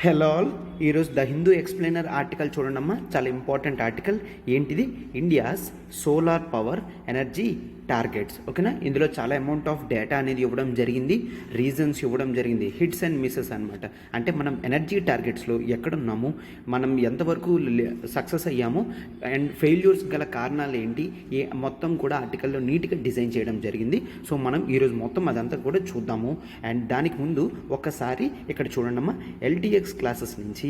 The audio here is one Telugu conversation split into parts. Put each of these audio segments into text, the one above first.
హలో ఆల్, ఈరోజు ద హిందూ ఎక్స్ప్లెయినర్ ఆర్టికల్ చూడండమ్మా. చాలా ఇంపార్టెంట్ ఆర్టికల్. ఏంటిది? India's solar power energy targets. ఓకేనా? ఇందులో చాలా అమౌంట్ ఆఫ్ డేటా అనేది ఇవ్వడం జరిగింది, రీజన్స్ ఇవ్వడం జరిగింది, హిట్స్ అండ్ మిస్సెస్ అనమాట. అంటే మనం ఎనర్జీ టార్గెట్స్లో ఎక్కడున్నాము, మనం ఎంతవరకు సక్సెస్ అయ్యాము అండ్ ఫెయిల్యూర్స్ గల కారణాలు ఏంటి, మొత్తం కూడా ఆర్టికల్లో నీట్గా డిజైన్ చేయడం జరిగింది. సో మనం ఈరోజు మొత్తం అదంతా కూడా చూద్దాము. అండ్ దానికి ముందు ఒక్కసారి ఇక్కడ చూడండమ్మా, ఎల్టీఎక్స్ క్లాసెస్ నుంచి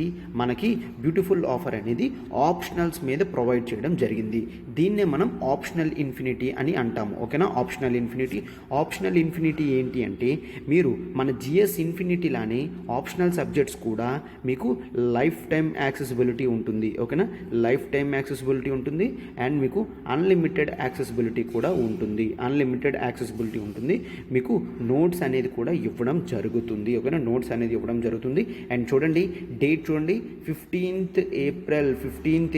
మనకి బ్యూటిఫుల్ ఆఫర్ అనేది ఆప్షనల్స్ మీద ప్రొవైడ్ చేయడం జరిగింది. దీన్నే మనం ఆప్షనల్ ఇన్ఫినిటీ అని అంటాము. ఓకేనా? ఆప్షనల్ ఇన్ఫినిటీ ఏంటి అంటే, మీరు మన జిఎస్ ఇన్ఫినిటీ లానే ఆప్షనల్ సబ్జెక్ట్స్ కూడా మీకు లైఫ్ టైం యాక్సెసిబిలిటీ ఉంటుంది. ఓకేనా? లైఫ్ టైం యాక్సెసిబిలిటీ ఉంటుంది అండ్ మీకు అన్లిమిటెడ్ యాక్సెసిబిలిటీ కూడా ఉంటుంది. మీకు నోట్స్ అనేది కూడా ఇవ్వడం జరుగుతుంది. ఓకేనా? నోట్స్ అనేది ఇవ్వడం జరుగుతుంది. అండ్ చూడండి, డేట్ చూడండి, 15th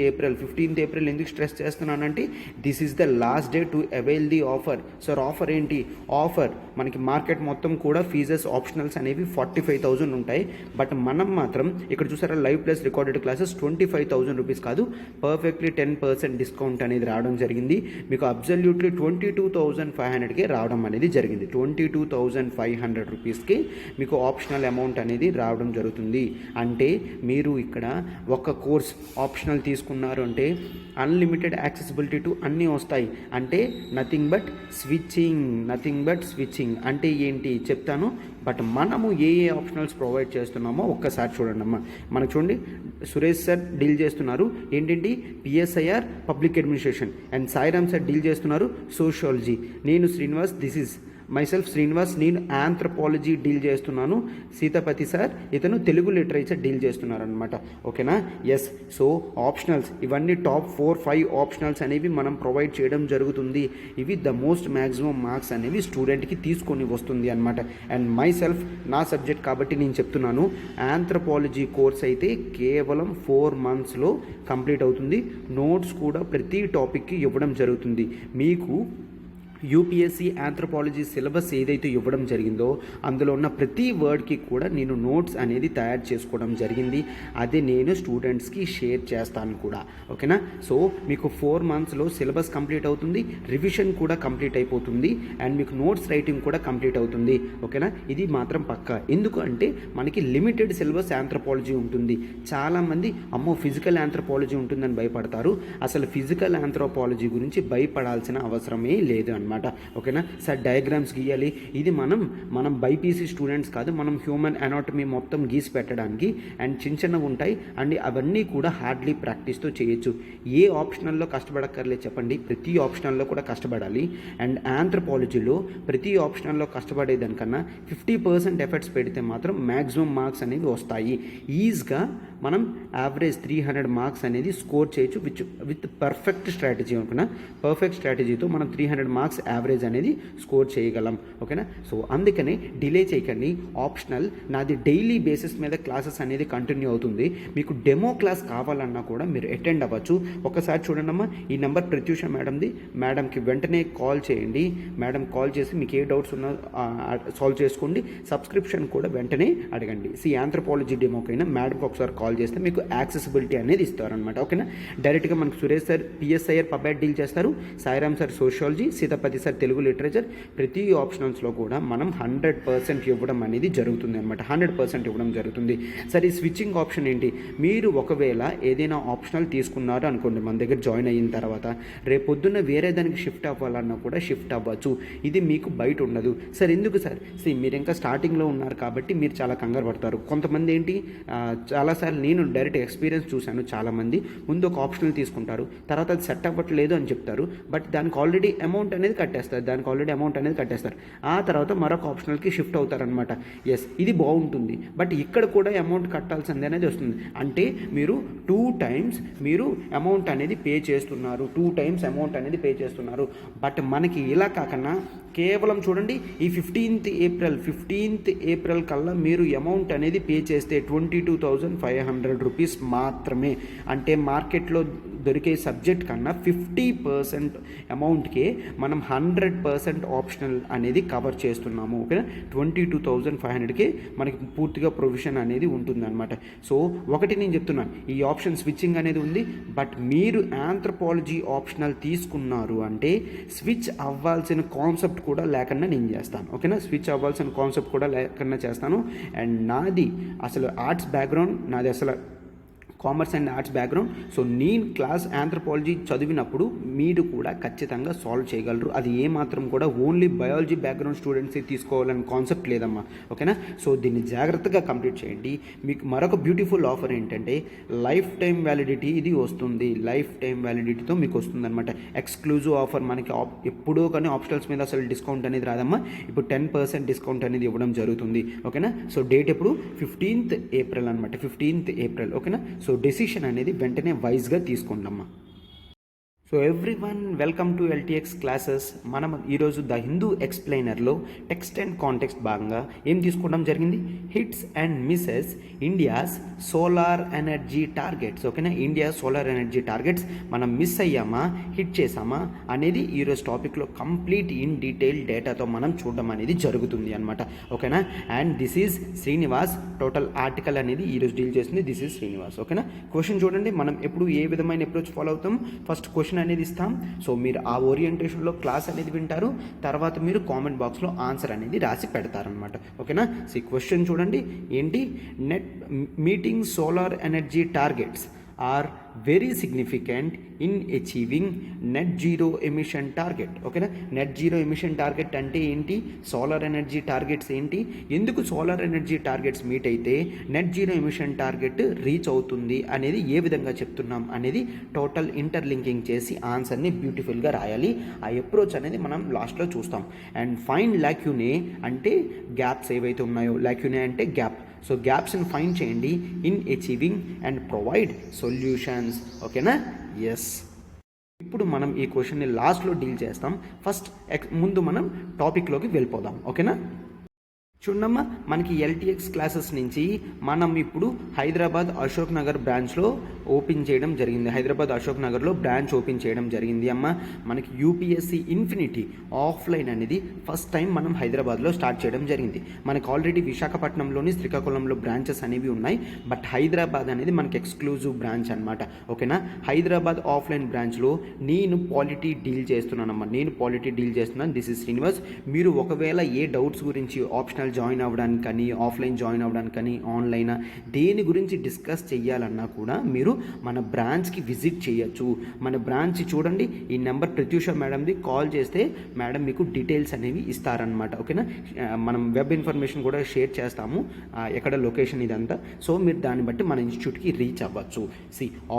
ఏప్రిల్. ఎందుకు స్ట్రెస్ చేస్తున్నానంటే, this is the last day to avail the offer. Sir offer ఏంటి? ఆఫర్ మనకి మార్కెట్ మొత్తం కూడా ఫీజెస్ ఆప్షనల్స్ అనేవి 45,000 ఉంటాయి. బట్ మనం మాత్రం ఇక్కడ చూసారా, live plus recorded classes 25,000 rupees కాదు, పర్ఫెక్ట్లీ 10% డిస్కౌంట్ అనేది రావడం జరిగింది. మీకు అబ్సల్యూట్లీ 22,500కే రావడం అనేది జరిగింది. 22,500 రూపీస్కి మీకు ఆప్షనల్ అమౌంట్ అనేది రావడం జరుగుతుంది. అంటే మీరు ఇక్కడ ఒక కోర్స్ ఆప్షనల్ తీసుకున్నారు అంటే అన్లిమిటెడ్ యాక్సెసిబిలిటీ టు అన్నీ వస్తాయి. అంటే నథింగ్ బట్ స్విచ్చింగ్ అంటే ఏంటి చెప్తాను. బట్ మనము ఏ ఆప్షనల్స్ ప్రొవైడ్ చేస్తున్నామో ఒక్కసారి చూడండి అమ్మా. మనకు చూడండి, సురేష్ సార్ డీల్ చేస్తున్నారు ఏంటంటే PSIR public administration, and Sairam sir deal చేస్తున్నారు సోషియాలజీ. నేను Srinivas, this is myself Srinivas, నేను ఆంథ్రపాలజీ డీల్ చేస్తున్నాను. సీతాపతి సార్ ఇతను తెలుగు లిటరేచర్ డీల్ చేస్తున్నారు అనమాట. ఓకేనా? ఎస్. సో ఆప్షనల్స్ ఇవన్నీ టాప్ 4-5 ఆప్షనల్స్ అనేవి మనం ప్రొవైడ్ చేయడం జరుగుతుంది. ఇవి ద మోస్ట్ మ్యాక్సిమం మార్క్స్ అనేవి స్టూడెంట్కి తీసుకొని వస్తుంది అనమాట. అండ్ మైసెల్ఫ్ నా సబ్జెక్ట్ కాబట్టి నేను చెప్తున్నాను, ఆంథ్రపాలజీ కోర్స్ అయితే కేవలం 4 monthsలో కంప్లీట్ అవుతుంది. నోట్స్ కూడా ప్రతి టాపిక్కి ఇవ్వడం జరుగుతుంది. మీకు యూపీఎస్సీ ఆంథ్రపాలజీ సిలబస్ ఏదైతే ఇవ్వడం జరిగిందో అందులో ఉన్న ప్రతి వర్డ్కి కూడా నేను నోట్స్ అనేది తయారు చేసుకోవడం జరిగింది. అది నేను స్టూడెంట్స్కి షేర్ చేస్తాను కూడా. ఓకేనా? సో మీకు 4 monthsలో సిలబస్ కంప్లీట్ అవుతుంది, రివిజన్ కూడా కంప్లీట్ అయిపోతుంది, అండ్ మీకు నోట్స్ రైటింగ్ కూడా కంప్లీట్ అవుతుంది. ఓకేనా? ఇది మాత్రం పక్కా. ఎందుకు అంటే మనకి లిమిటెడ్ సిలబస్ ఆంథ్రపాలజీ ఉంటుంది. చాలామంది అమ్మో ఫిజికల్ ఆంథ్రపాలజీ ఉంటుందని భయపడతారు. అసలు ఫిజికల్ ఆంథ్రపాలజీ గురించి భయపడాల్సిన అవసరమే లేదు అనమాట. ఓకేనా? సార్ డయాగ్రామ్స్ గీయాలి, ఇది మనం బైపీసీ స్టూడెంట్స్ కాదు, మనం హ్యూమన్ అనాటమీ మొత్తం గీసి పెట్టడానికి అండ్ చిన్నవి ఉంటాయి అండ్ అవన్నీ కూడా హార్డ్లీ ప్రాక్టీస్తో చేయొచ్చు. ఏ ఆప్షనల్లో కష్టపడక్కర్లేదు చెప్పండి, ప్రతి ఆప్షనల్లో కూడా కష్టపడాలి. అండ్ ఆంథ్రపాలజీలో ప్రతి ఆప్షనల్లో కష్టపడేదానికన్నా 50% ఎఫర్ట్స్ పెడితే మాత్రం మ్యాక్సిమం మార్క్స్ అనేవి వస్తాయి. ఈజీగా మనం యావరేజ్ 300 మార్క్స్ అనేది స్కోర్ చేయొచ్చు విత్ పర్ఫెక్ట్ స్ట్రాటజీ. ఓకేనా? పర్ఫెక్ట్ స్ట్రాటజీతో మనం 300 మార్క్స్ యావరేజ్ అనేది స్కోర్ చేయగలం. ఓకేనా? సో అందుకనే డిలే చేయకండి. ఆప్షనల్ నాది డైలీ బేసిస్ మీద క్లాసెస్ అనేది కంటిన్యూ అవుతుంది. మీకు డెమో క్లాస్ కావాలన్నా కూడా మీరు అటెండ్ అవ్వచ్చు. ఒకసారి చూడండి అమ్మా, ఈ నెంబర్ ప్రత్యూష మేడంది. మేడంకి వెంటనే కాల్ చేయండి. మేడం కాల్ చేసి మీకు ఏ డౌట్స్ ఉన్నా సాల్వ్ చేసుకోండి. సబ్స్క్రిప్షన్ కూడా వెంటనే అడగండి. ఆంథ్రపాలజీ డెమోకైనా మేడంకి ఒకసారి కాల్ చేస్తే మీకు యాక్సెసిబిలిటీ అనేది ఇస్తారనమాట. ఓకేనా? డైరెక్ట్గా మనకు Suresh sir PSIR PubAd deal చేస్తారు, Sairam sir sociology, Seetapathi sir Telugu literature. ప్రతి ఆప్షనల్స్లో కూడా మనం 100% ఇవ్వడం అనేది జరుగుతుంది అనమాట. 100% ఇవ్వడం జరుగుతుంది. సరే, ఈ స్విచ్చింగ్ ఆప్షన్ ఏంటి? మీరు ఒకవేళ ఏదైనా ఆప్షనల్ తీసుకున్నారు అనుకోండి, మన దగ్గర జాయిన్ అయిన తర్వాత రేపొద్దున్న వేరే దానికి షిఫ్ట్ అవ్వాలన్నా కూడా షిఫ్ట్ అవ్వచ్చు. ఇది మీకు బయట ఉండదు. సార్ ఎందుకు సార్? మీరు ఇంకా స్టార్టింగ్లో ఉన్నారు కాబట్టి మీరు చాలా కంగారు పడతారు. కొంతమంది ఏంటి, చాలాసార్లు నేను డైరెక్ట్ ఎక్స్పీరియన్స్ చూశాను. చాలామంది ముందు ఒక ఆప్షనల్ తీసుకుంటారు, తర్వాత అది సెట్ అవ్వట్లేదు అని చెప్తారు, బట్ దానికి ఆల్రెడీ అమౌంట్ అనేది కట్టేస్తారు. ఆ తర్వాత మరొక ఆప్షనల్కి షిఫ్ట్ అవుతారనమాట. ఎస్, ఇది బాగుంటుంది. బట్ ఇక్కడ కూడా అమౌంట్ కట్టాల్సింది అనేది వస్తుంది. అంటే మీరు 2 times మీరు అమౌంట్ అనేది పే చేస్తున్నారు. బట్ మనకి ఇలా కాకుండా కేవలం చూడండి ఈ 15th ఏప్రిల్ కల్లా మీరు అమౌంట్ అనేది పే చేస్తే 22,500 రూపీస్ మాత్రమే. అంటే మార్కెట్లో దొరికే సబ్జెక్ట్ కన్నా 50% అమౌంట్కే మనం 100% ఆప్షనల్ అనేది కవర్ చేస్తున్నాము. ఓకేనా, 22,500కే మనకి పూర్తిగా ప్రొవిజన్ అనేది ఉంటుందన్నమాట. సో ఒకటి నేను చెప్తున్నాను, ఈ ఆప్షన్ స్విచ్చింగ్ అనేది ఉంది. బట్ మీరు ఆంథ్రోపాలజీ ఆప్షనల్ తీసుకున్నారు అంటే స్విచ్ అవ్వాల్సిన కాన్సెప్ట్ కూడా లేకుండా నేను చేస్తాను. ఓకేనా, స్విచ్ అవ్వాల్సిన కాన్సెప్ట్ కూడా లేకుండా చేస్తాను. అండ్ నాది అసలు ఆర్ట్స్ బ్యాక్గ్రౌండ్, నాది అసలు commerce and arts background. So నేను క్లాస్ ఆంథ్రోపాలజీ చదివినప్పుడు మీరు కూడా ఖచ్చితంగా సాల్వ్ చేయగలరు. అది ఏమాత్రం కూడా ఓన్లీ బయాలజీ బ్యాక్గ్రౌండ్ స్టూడెంట్సే తీసుకోవాలని కాన్సెప్ట్ లేదమ్మా. ఓకేనా, సో దీన్ని జాగ్రత్తగా కంప్లీట్ చేయండి. మీకు మరొక బ్యూటిఫుల్ ఆఫర్ ఏంటంటే లైఫ్ టైం వ్యాలిడిటీ ఇది వస్తుంది. లైఫ్ టైం వ్యాలిడిటీతో మీకు వస్తుందన్నమాట. ఎక్స్క్లూజివ్ ఆఫర్ మనకి ఎప్పుడో కానీ ఆప్షనల్స్ మీద అసలు డిస్కౌంట్ అనేది రాదమ్మా. ఇప్పుడు 10% డిస్కౌంట్ అనేది ఇవ్వడం జరుగుతుంది. ఓకేనా, సో డేట్ ఎప్పుడు 15th ఏప్రిల్ అనమాట. 15th April. ఓకేనా, సో డెసిషన్ అనేది వెంటనే వైజ్గా తీసుకోండమ్మా. So everyone, welcome to LTX classes. మనం ఈరోజు ద హిందూ ఎక్స్ప్లెయినర్లో టెక్స్ట్ అండ్ కాంటెక్స్ట్ భాగంగా ఏం తీసుకోవడం జరిగింది? Hits and misses India's solar energy targets. ఓకేనా, ఇండియా సోలార్ ఎనర్జీ టార్గెట్స్ మనం మిస్ అయ్యామా, హిట్ చేసామా అనేది ఈరోజు టాపిక్లో కంప్లీట్ ఇన్ డీటెయిల్ డేటాతో మనం చూడడం అనేది జరుగుతుంది అనమాట. ఓకేనా, and this is Srinivas. Total article అనేది ఈరోజు డీల్ చేస్తుంది. This is Srinivas. ఓకేనా, క్వశ్చన్ చూడండి, మనం ఎప్పుడు ఏ విధమైన అప్రోచ్ ఫాలో అవుతాం? ఫస్ట్ క్వశ్చన్ అనేది ఇస్తాం. సో మీరు ఆ ఓరియంటేషన్లో క్లాస్ అనేది వింటారు. తర్వాత మీరు కామెంట్ బాక్స్లో ఆన్సర్ అనేది రాసి పెడతారనమాట. ఓకేనా, సో క్వశ్చన్ చూడండి ఏంటి? Net meeting solar energy targets are very significant in achieving net zero emission target. ఓకేనా, నెట్ జీరో ఎమిషన్ టార్గెట్ అంటే ఏంటి? సోలార్ ఎనర్జీ టార్గెట్స్ ఏంటి? ఎందుకు సోలార్ ఎనర్జీ టార్గెట్స్ మీట్ అయితే net zero emission target reach అవుతుంది అనేది ఏ విధంగా చెప్తున్నాం అనేది టోటల్ ఇంటర్లింకింగ్ చేసి ఆన్సర్ని బ్యూటిఫుల్గా రాయాలి. ఆ అప్రోచ్ అనేది మనం లాస్ట్లో చూస్తాం. అండ్ ఫైండ్ లాక్యూనే అంటే గ్యాప్స్ ఏవైతే ఉన్నాయో, లాక్యూనే అంటే గ్యాప్. సో గ్యాప్స్ని ఫైండ్ చేయండి in achieving and provide solutions. ఓకేనా, ఎస్. ఇప్పుడు మనం ఈ క్వశ్చన్ని లాస్ట్లో డీల్ చేస్తాం. ఫస్ట్ ముందు మనం టాపిక్లోకి వెళ్ళిపోదాం. ఓకేనా, చూడమ్మా, మనకి ఎల్టీఎక్స్ క్లాసెస్ నుంచి మనం ఇప్పుడు హైదరాబాద్ అశోక్ నగర్ బ్రాంచ్లో ఓపెన్ చేయడం జరిగింది. హైదరాబాద్ అశోక్ నగర్లో బ్రాంచ్ ఓపెన్ చేయడం జరిగింది అమ్మ. మనకి యూపీఎస్సీ ఇన్ఫినిటీ ఆఫ్లైన్ అనేది ఫస్ట్ టైం మనం హైదరాబాద్లో స్టార్ట్ చేయడం జరిగింది. మనకి ఆల్రెడీ విశాఖపట్నంలోని శ్రీకాకుళంలో బ్రాంచెస్ అనేవి ఉన్నాయి. బట్ హైదరాబాద్ అనేది మనకి ఎక్స్క్లూజివ్ బ్రాంచ్ అనమాట. ఓకేనా, హైదరాబాద్ ఆఫ్లైన్ బ్రాంచ్లో నేను పాలిటీ డీల్ చేస్తున్నానమ్మా. This is Srinivas. మీరు ఒకవేళ ఏ డౌట్స్ గురించి ఆప్షనల్ జాయిన్ అవ్వడానికి కానీ, ఆఫ్లైన్ జాయిన్ అవ్వడానికి కానీ, ఆన్లైన్ దేని గురించి డిస్కస్ చేయాలన్నా కూడా మీరు మన బ్రాంచ్కి విజిట్ చేయొచ్చు. మన బ్రాంచ్ చూడండి, ఈ నెంబర్ ప్రత్యూష మేడంది. కాల్ చేస్తే మేడం మీకు డీటెయిల్స్ అనేవి ఇస్తారనమాట. ఓకేనా, మనం వెబ్ ఇన్ఫర్మేషన్ కూడా షేర్ చేస్తాము, ఎక్కడ లొకేషన్ ఇదంతా. సో మీరు దాన్ని బట్టి మన ఇన్స్టిట్యూట్కి రీచ్ అవ్వచ్చు.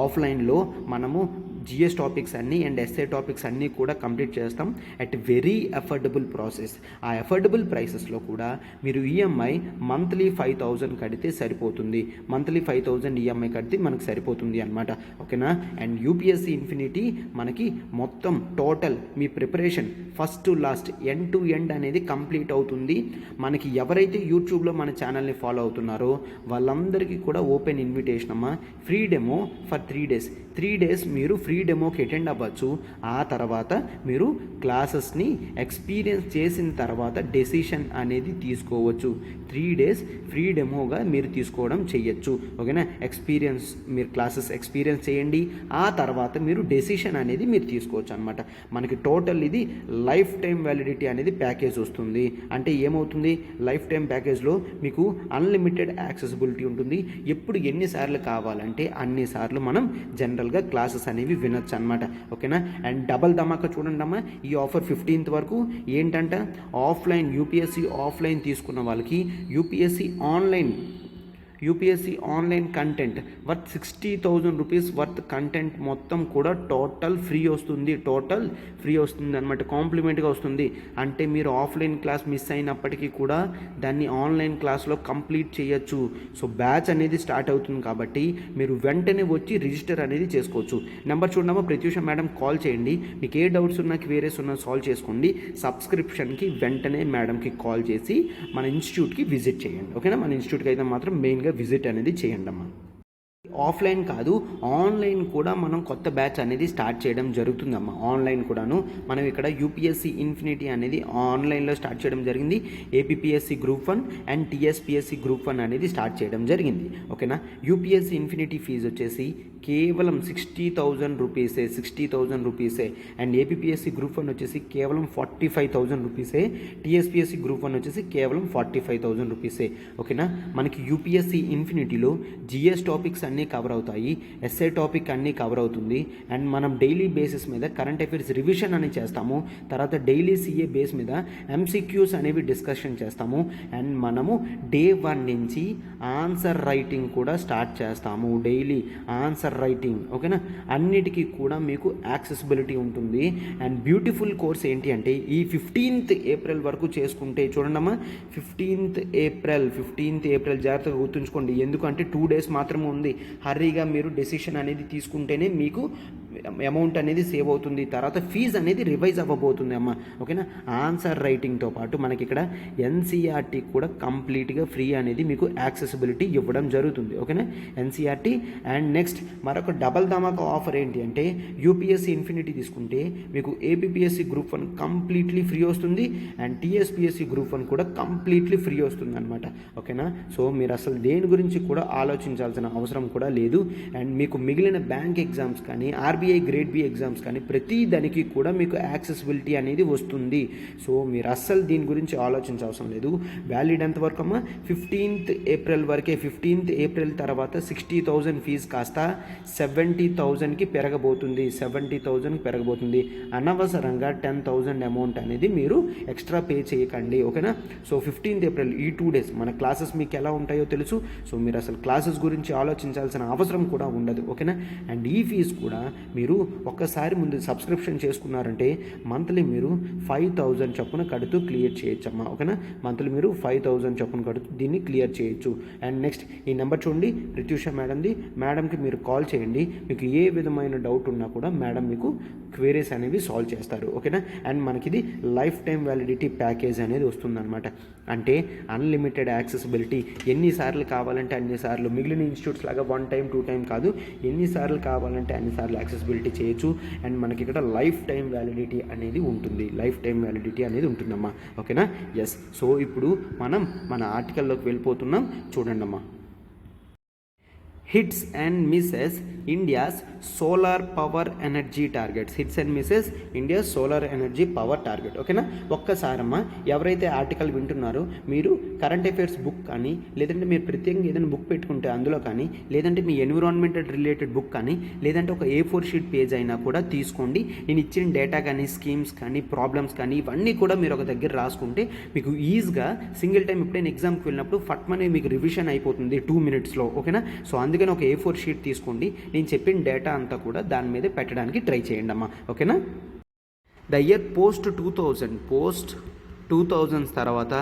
ఆఫ్లైన్లో మనము జిఎస్ టాపిక్స్ అన్నీ అండ్ ఎస్ఏ టాపిక్స్ అన్నీ కూడా కంప్లీట్ చేస్తాం అట్ వెరీ అఫోర్డబుల్ ప్రాసెస్. ఆ అఫోర్డబుల్ ప్రైసెస్లో కూడా మీరు ఈఎంఐ మంత్లీ 5,000 కడితే సరిపోతుంది. మంత్లీ 5,000 ఈఎంఐ కడితే మనకు సరిపోతుంది అనమాట. ఓకేనా, అండ్ యూపీఎస్సీ ఇన్ఫినిటీ మనకి మొత్తం total me preparation first to last end to end అనేది కంప్లీట్ అవుతుంది. మనకి ఎవరైతే యూట్యూబ్లో మన ఛానల్ని ఫాలో అవుతున్నారో వాళ్ళందరికీ కూడా ఓపెన్ ఇన్విటేషన్ అమ్మా. Free demo for 3 days. 3 days మీరు ఫ్రీ డెమోకి అటెండ్ అవ్వచ్చు. ఆ తర్వాత మీరు క్లాసెస్ని ఎక్స్పీరియన్స్ చేసిన తర్వాత డెసిషన్ అనేది తీసుకోవచ్చు. 3 days ఫ్రీ డెమోగా మీరు తీసుకోవడం చేయొచ్చు. ఓకేనా, ఎక్స్పీరియన్స్ మీరు క్లాసెస్ ఎక్స్పీరియన్స్ చేయండి. ఆ తర్వాత మీరు డెసిషన్ అనేది మీరు తీసుకోవచ్చు అనమాట. మనకి టోటల్ ఇది లైఫ్ టైం వ్యాలిడిటీ అనేది ప్యాకేజ్ వస్తుంది. అంటే ఏమవుతుంది, లైఫ్ టైం ప్యాకేజ్లో మీకు అన్లిమిటెడ్ యాక్సెసిబిలిటీ ఉంటుంది. ఎప్పుడు ఎన్నిసార్లు కావాలంటే అన్నిసార్లు మనం జనరల్గా క్లాసెస్ అనేవి వినొచ్చు అనమాట. ఓకేనా, అండ్ డబల్ ధమాకా చూడండి అమ్మా. ఈ ఆఫర్ 15th వరకు ఏంటంటే యూపీఎస్సీ ఆఫ్లైన్ తీసుకున్న వాళ్ళకి UPSC online UPSC online content worth 60,000 rupees worth content మొత్తం కూడా టోటల్ ఫ్రీ వస్తుంది అనమాట, కాంప్లిమెంట్గా వస్తుంది. అంటే మీరు ఆఫ్లైన్ క్లాస్ మిస్ అయినప్పటికీ కూడా దాన్ని ఆన్లైన్ క్లాస్లో కంప్లీట్ చేయొచ్చు. సో బ్యాచ్ అనేది స్టార్ట్ అవుతుంది కాబట్టి మీరు వెంటనే వచ్చి రిజిస్టర్ అనేది చేసుకోవచ్చు. నెంబర్ చూడమ్మా, ప్రత్యూష మేడం కాల్ చేయండి, మీకు ఏ డౌట్స్ ఉన్నా క్వేరీస్ ఉన్నా సాల్వ్ చేసుకోండి. సబ్స్క్రిప్షన్కి వెంటనే మేడంకి కాల్ చేసి మన ఇన్స్టిట్యూట్కి విజిట్ చేయండి. ఓకేనా, మన ఇన్స్టిట్యూట్కి అయితే మాత్రం మెయిన్గా విజిట్ అనేది చేయండి అమ్మా. ఆఫ్లైన్ కాదు, ఆన్లైన్ కూడా మనం కొత్త బ్యాచ్ అనేది స్టార్ట్ చేయడం జరుగుతుందమ్మా. ఆన్లైన్ కూడాను మనం ఇక్కడ యూపీఎస్సీ ఇన్ఫినిటీ అనేది ఆన్లైన్లో స్టార్ట్ చేయడం జరిగింది. APSC group 1 and TSPSC group 1 అనేది స్టార్ట్ చేయడం జరిగింది. ఓకేనా, యూపీఎస్సీ ఇన్ఫినిటీ ఫీజు వచ్చేసి కేవలం 60,000 రూపీసే అండ్ ఏపీఎస్సీ గ్రూప్ 1 వచ్చేసి కేవలం 45,000 రూపీసే, టీఎస్పీఎస్సీ గ్రూప్ 1 వచ్చేసి కేవలం 45,000 రూపీసే. ఓకేనా, మనకి యూపీఎస్సీ ఇన్ఫినిటీలో జిఎస్ టాపిక్స్ అన్నీ కవర్ అవుతాయి, ఎస్ఐ టాపిక్ అన్నీ కవర్ అవుతుంది అండ్ మనం డైలీ బేసిస్ మీద కరెంట్ అఫైర్స్ రివిజన్ అని చేస్తాము. తర్వాత డైలీ సిఏ బేస్ మీద ఎంసీక్యూస్ అనేవి డిస్కషన్ చేస్తాము అండ్ మనము డే 1 నుంచి ఆన్సర్ రైటింగ్ కూడా స్టార్ట్ చేస్తాము. Daily answer writing. ఓకేనా, అన్నిటికీ కూడా మీకు యాక్సెసిబిలిటీ ఉంటుంది. అండ్ బ్యూటిఫుల్ కోర్స్ ఏంటి అంటే ఈ 15th ఏప్రిల్ వరకు చేసుకుంటే చూడండమ్మా, 15th ఏప్రిల్ జాగ్రత్తగా గుర్తుంచుకోండి, ఎందుకంటే 2 days మాత్రమే ఉంది. హర్రీగా మీరు డెసిషన్ అనేది తీసుకుంటేనే మీకు అమౌంట్ అనేది సేవ్ అవుతుంది, తర్వాత ఫీజు అనేది రివైజ్ అవ్వబోతుంది అమ్మ. ఓకేనా, ఆన్సర్ రైటింగ్తో పాటు మనకి ఇక్కడ ఎన్సీఆర్టీ కూడా కంప్లీట్గా ఫ్రీ అనేది మీకు యాక్సెసిబిలిటీ ఇవ్వడం జరుగుతుంది. ఓకేనా, ఎన్సీఆర్టీ. అండ్ నెక్స్ట్ మరొక డబల్ ధమాకా ఆఫర్ ఏంటి అంటే యూపీఎస్సీ ఇన్ఫినిటీ తీసుకుంటే మీకు ఏపీఎస్సీ గ్రూప్ 1 కంప్లీట్లీ ఫ్రీ వస్తుంది అండ్ టీఎస్పీఎస్సీ గ్రూప్ 1 కూడా కంప్లీట్లీ ఫ్రీ వస్తుంది అనమాట. ఓకేనా, సో మీరు అసలు దేని గురించి కూడా ఆలోచించాల్సిన అవసరం కూడా లేదు. అండ్ మీకు మిగిలిన బ్యాంక్ ఎగ్జామ్స్ కానీ ఆర్బీఐ గ్రేడ్ బి ఎగ్జామ్స్ కానీ ప్రతి దానికి కూడా మీకు యాక్సెసిబిలిటీ అనేది వస్తుంది. సో మీరు అస్సలు దీని గురించి ఆలోచించవసరం లేదు. వ్యాలిడ్ ఎంతవరకు అమ్మా, 15th ఏప్రిల్ వరకే. 15th ఏప్రిల్ తర్వాత 60,000 ఫీజు కాస్త 70,000కి పెరగబోతుంది. అనవసరంగా 10,000 అమౌంట్ అనేది మీరు ఎక్స్ట్రా పే చేయకండి. ఓకేనా, సో 15th ఏప్రిల్ ఈ 2 days మన క్లాసెస్ మీకు ఎలా ఉంటాయో తెలుసు. సో మీరు అసలు క్లాసెస్ గురించి ఆలోచించాల్సిన అవసరం కూడా ఉండదు. ఓకేనా, అండ్ ఈ ఫీజు కూడా మీరు ఒక్కసారి ముందు సబ్స్క్రిప్షన్ చేసుకున్నారంటే మంత్లీ మీరు 5,000 చొప్పున కడుతూ క్లియర్ చేయొచ్చమ్మా. ఓకేనా, మంత్లీ మీరు 5,000 చొప్పున కడుతూ దీన్ని క్లియర్ చేయొచ్చు. అండ్ నెక్స్ట్ ఈ నెంబర్ చూడండి, ప్రత్యూష మేడంకి మీరు కాల్ చేయండి. మీకు ఏ విధమైన డౌట్ ఉన్నా కూడా మేడం మీకు క్వేరీస్ అనేవి సాల్వ్ చేస్తారు. ఓకేనా, అండ్ మనకి ఇది లైఫ్ టైం వ్యాలిడిటీ ప్యాకేజ్ అనేది వస్తుందన్నమాట. అంటే అన్లిమిటెడ్ యాక్సెసిబిలిటీ, ఎన్నిసార్లు కావాలంటే అన్నిసార్లు, మిగిలిన ఇన్స్టిట్యూట్స్ లాగా 1 time 2 time కాదు, ఎన్నిసార్లు కావాలంటే అన్నిసార్లు యాక్సెసిబిలిటీ చేయొచ్చు. అండ్ మనకి ఇక్కడ లైఫ్ టైం వ్యాలిడిటీ అనేది ఉంటుందమ్మా. ఓకేనా, ఎస్. సో ఇప్పుడు మనం మన ఆర్టికల్లోకి వెళ్ళిపోతున్నాం, చూడండి అమ్మా. Hits and misses India's solar power energy targets. India's solar energy power target. ఓకేనా, ఒక్కసారమ్మా ఎవరైతే ఆర్టికల్ వింటున్నారో మీరు కరెంట్ అఫైర్స్ బుక్ కానీ, లేదంటే మీరు ప్రత్యేకంగా ఏదైనా బుక్ పెట్టుకుంటే అందులో కానీ, లేదంటే మీ ఎన్విరాన్మెంటల్ రిలేటెడ్ బుక్ కానీ, లేదంటే ఒక A4 షీట్ పేజ్ అయినా కూడా తీసుకోండి. నేను ఇచ్చిన డేటా కానీ, స్కీమ్స్ కానీ, ప్రాబ్లమ్స్ కానీ ఇవన్నీ కూడా మీరు ఒక దగ్గర రాసుకుంటే మీకు ఈజీగా సింగిల్ టైం ఎప్పుడైనా ఎగ్జామ్కి వెళ్ళినప్పుడు ఫట్మని మీకు రివిజన్ అయిపోతుంది 2 minutesలో. ఓకేనా, సో అందుకని ఒక A4 షీట్ తీసుకోండి. నేను చెప్పిన డేటా అంతా కూడా దాని మీద పెట్టడానికి ట్రై చేయండి అమ్మా. ఓకేనా, ద ఇయర్ పోస్ట్ 2000s తర్వాత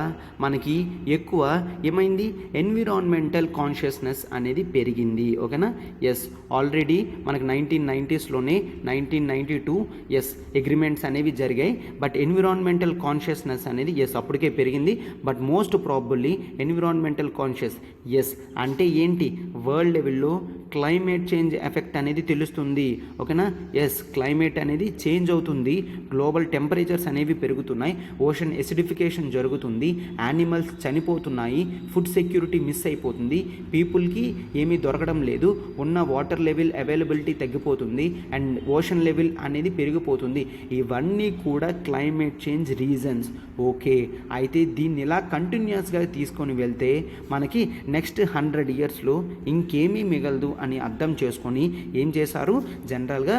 మనకి ఎక్కువ ఏమైంది, ఎన్విరాన్మెంటల్ కాన్షియస్నెస్ అనేది పెరిగింది. ఓకేనా, ఎస్. ఆల్రెడీ మనకి 1990sలోనే 1992 ఎస్ అగ్రిమెంట్స్ అనేవి జరిగాయి. బట్ ఎన్విరాన్మెంటల్ కాన్షియస్నెస్ అనేది ఎస్ అప్పటికే పెరిగింది. But most probably environmental consciousness అంటే ఏంటి, వరల్డ్ లెవెల్లో క్లైమేట్ చేంజ్ ఎఫెక్ట్ అనేది తెలుస్తుంది. ఓకేనా, ఎస్ క్లైమేట్ అనేది చేంజ్ అవుతుంది, గ్లోబల్ టెంపరేచర్స్ అనేవి పెరుగుతున్నాయి, ఓషన్ ఎసిడిఫికేషన్ జరుగుతుంది, యానిమల్స్ చనిపోతున్నాయి, ఫుడ్ సెక్యూరిటీ మిస్ అయిపోతుంది, పీపుల్కి ఏమీ దొరకడం లేదు, ఉన్న వాటర్ లెవెల్ అవైలబిలిటీ తగ్గిపోతుంది అండ్ ఓషన్ లెవెల్ అనేది పెరిగిపోతుంది. ఇవన్నీ కూడా క్లైమేట్ చేంజ్ రీజన్స్. ఓకే, అయితే దీన్ని ఇలా కంటిన్యూస్గా తీసుకొని వెళ్తే మనకి నెక్స్ట్ 100 yearsలో ఇంకేమీ మిగలదు అని అర్థం చేసుకొని ఏం చేశారు, జనరల్గా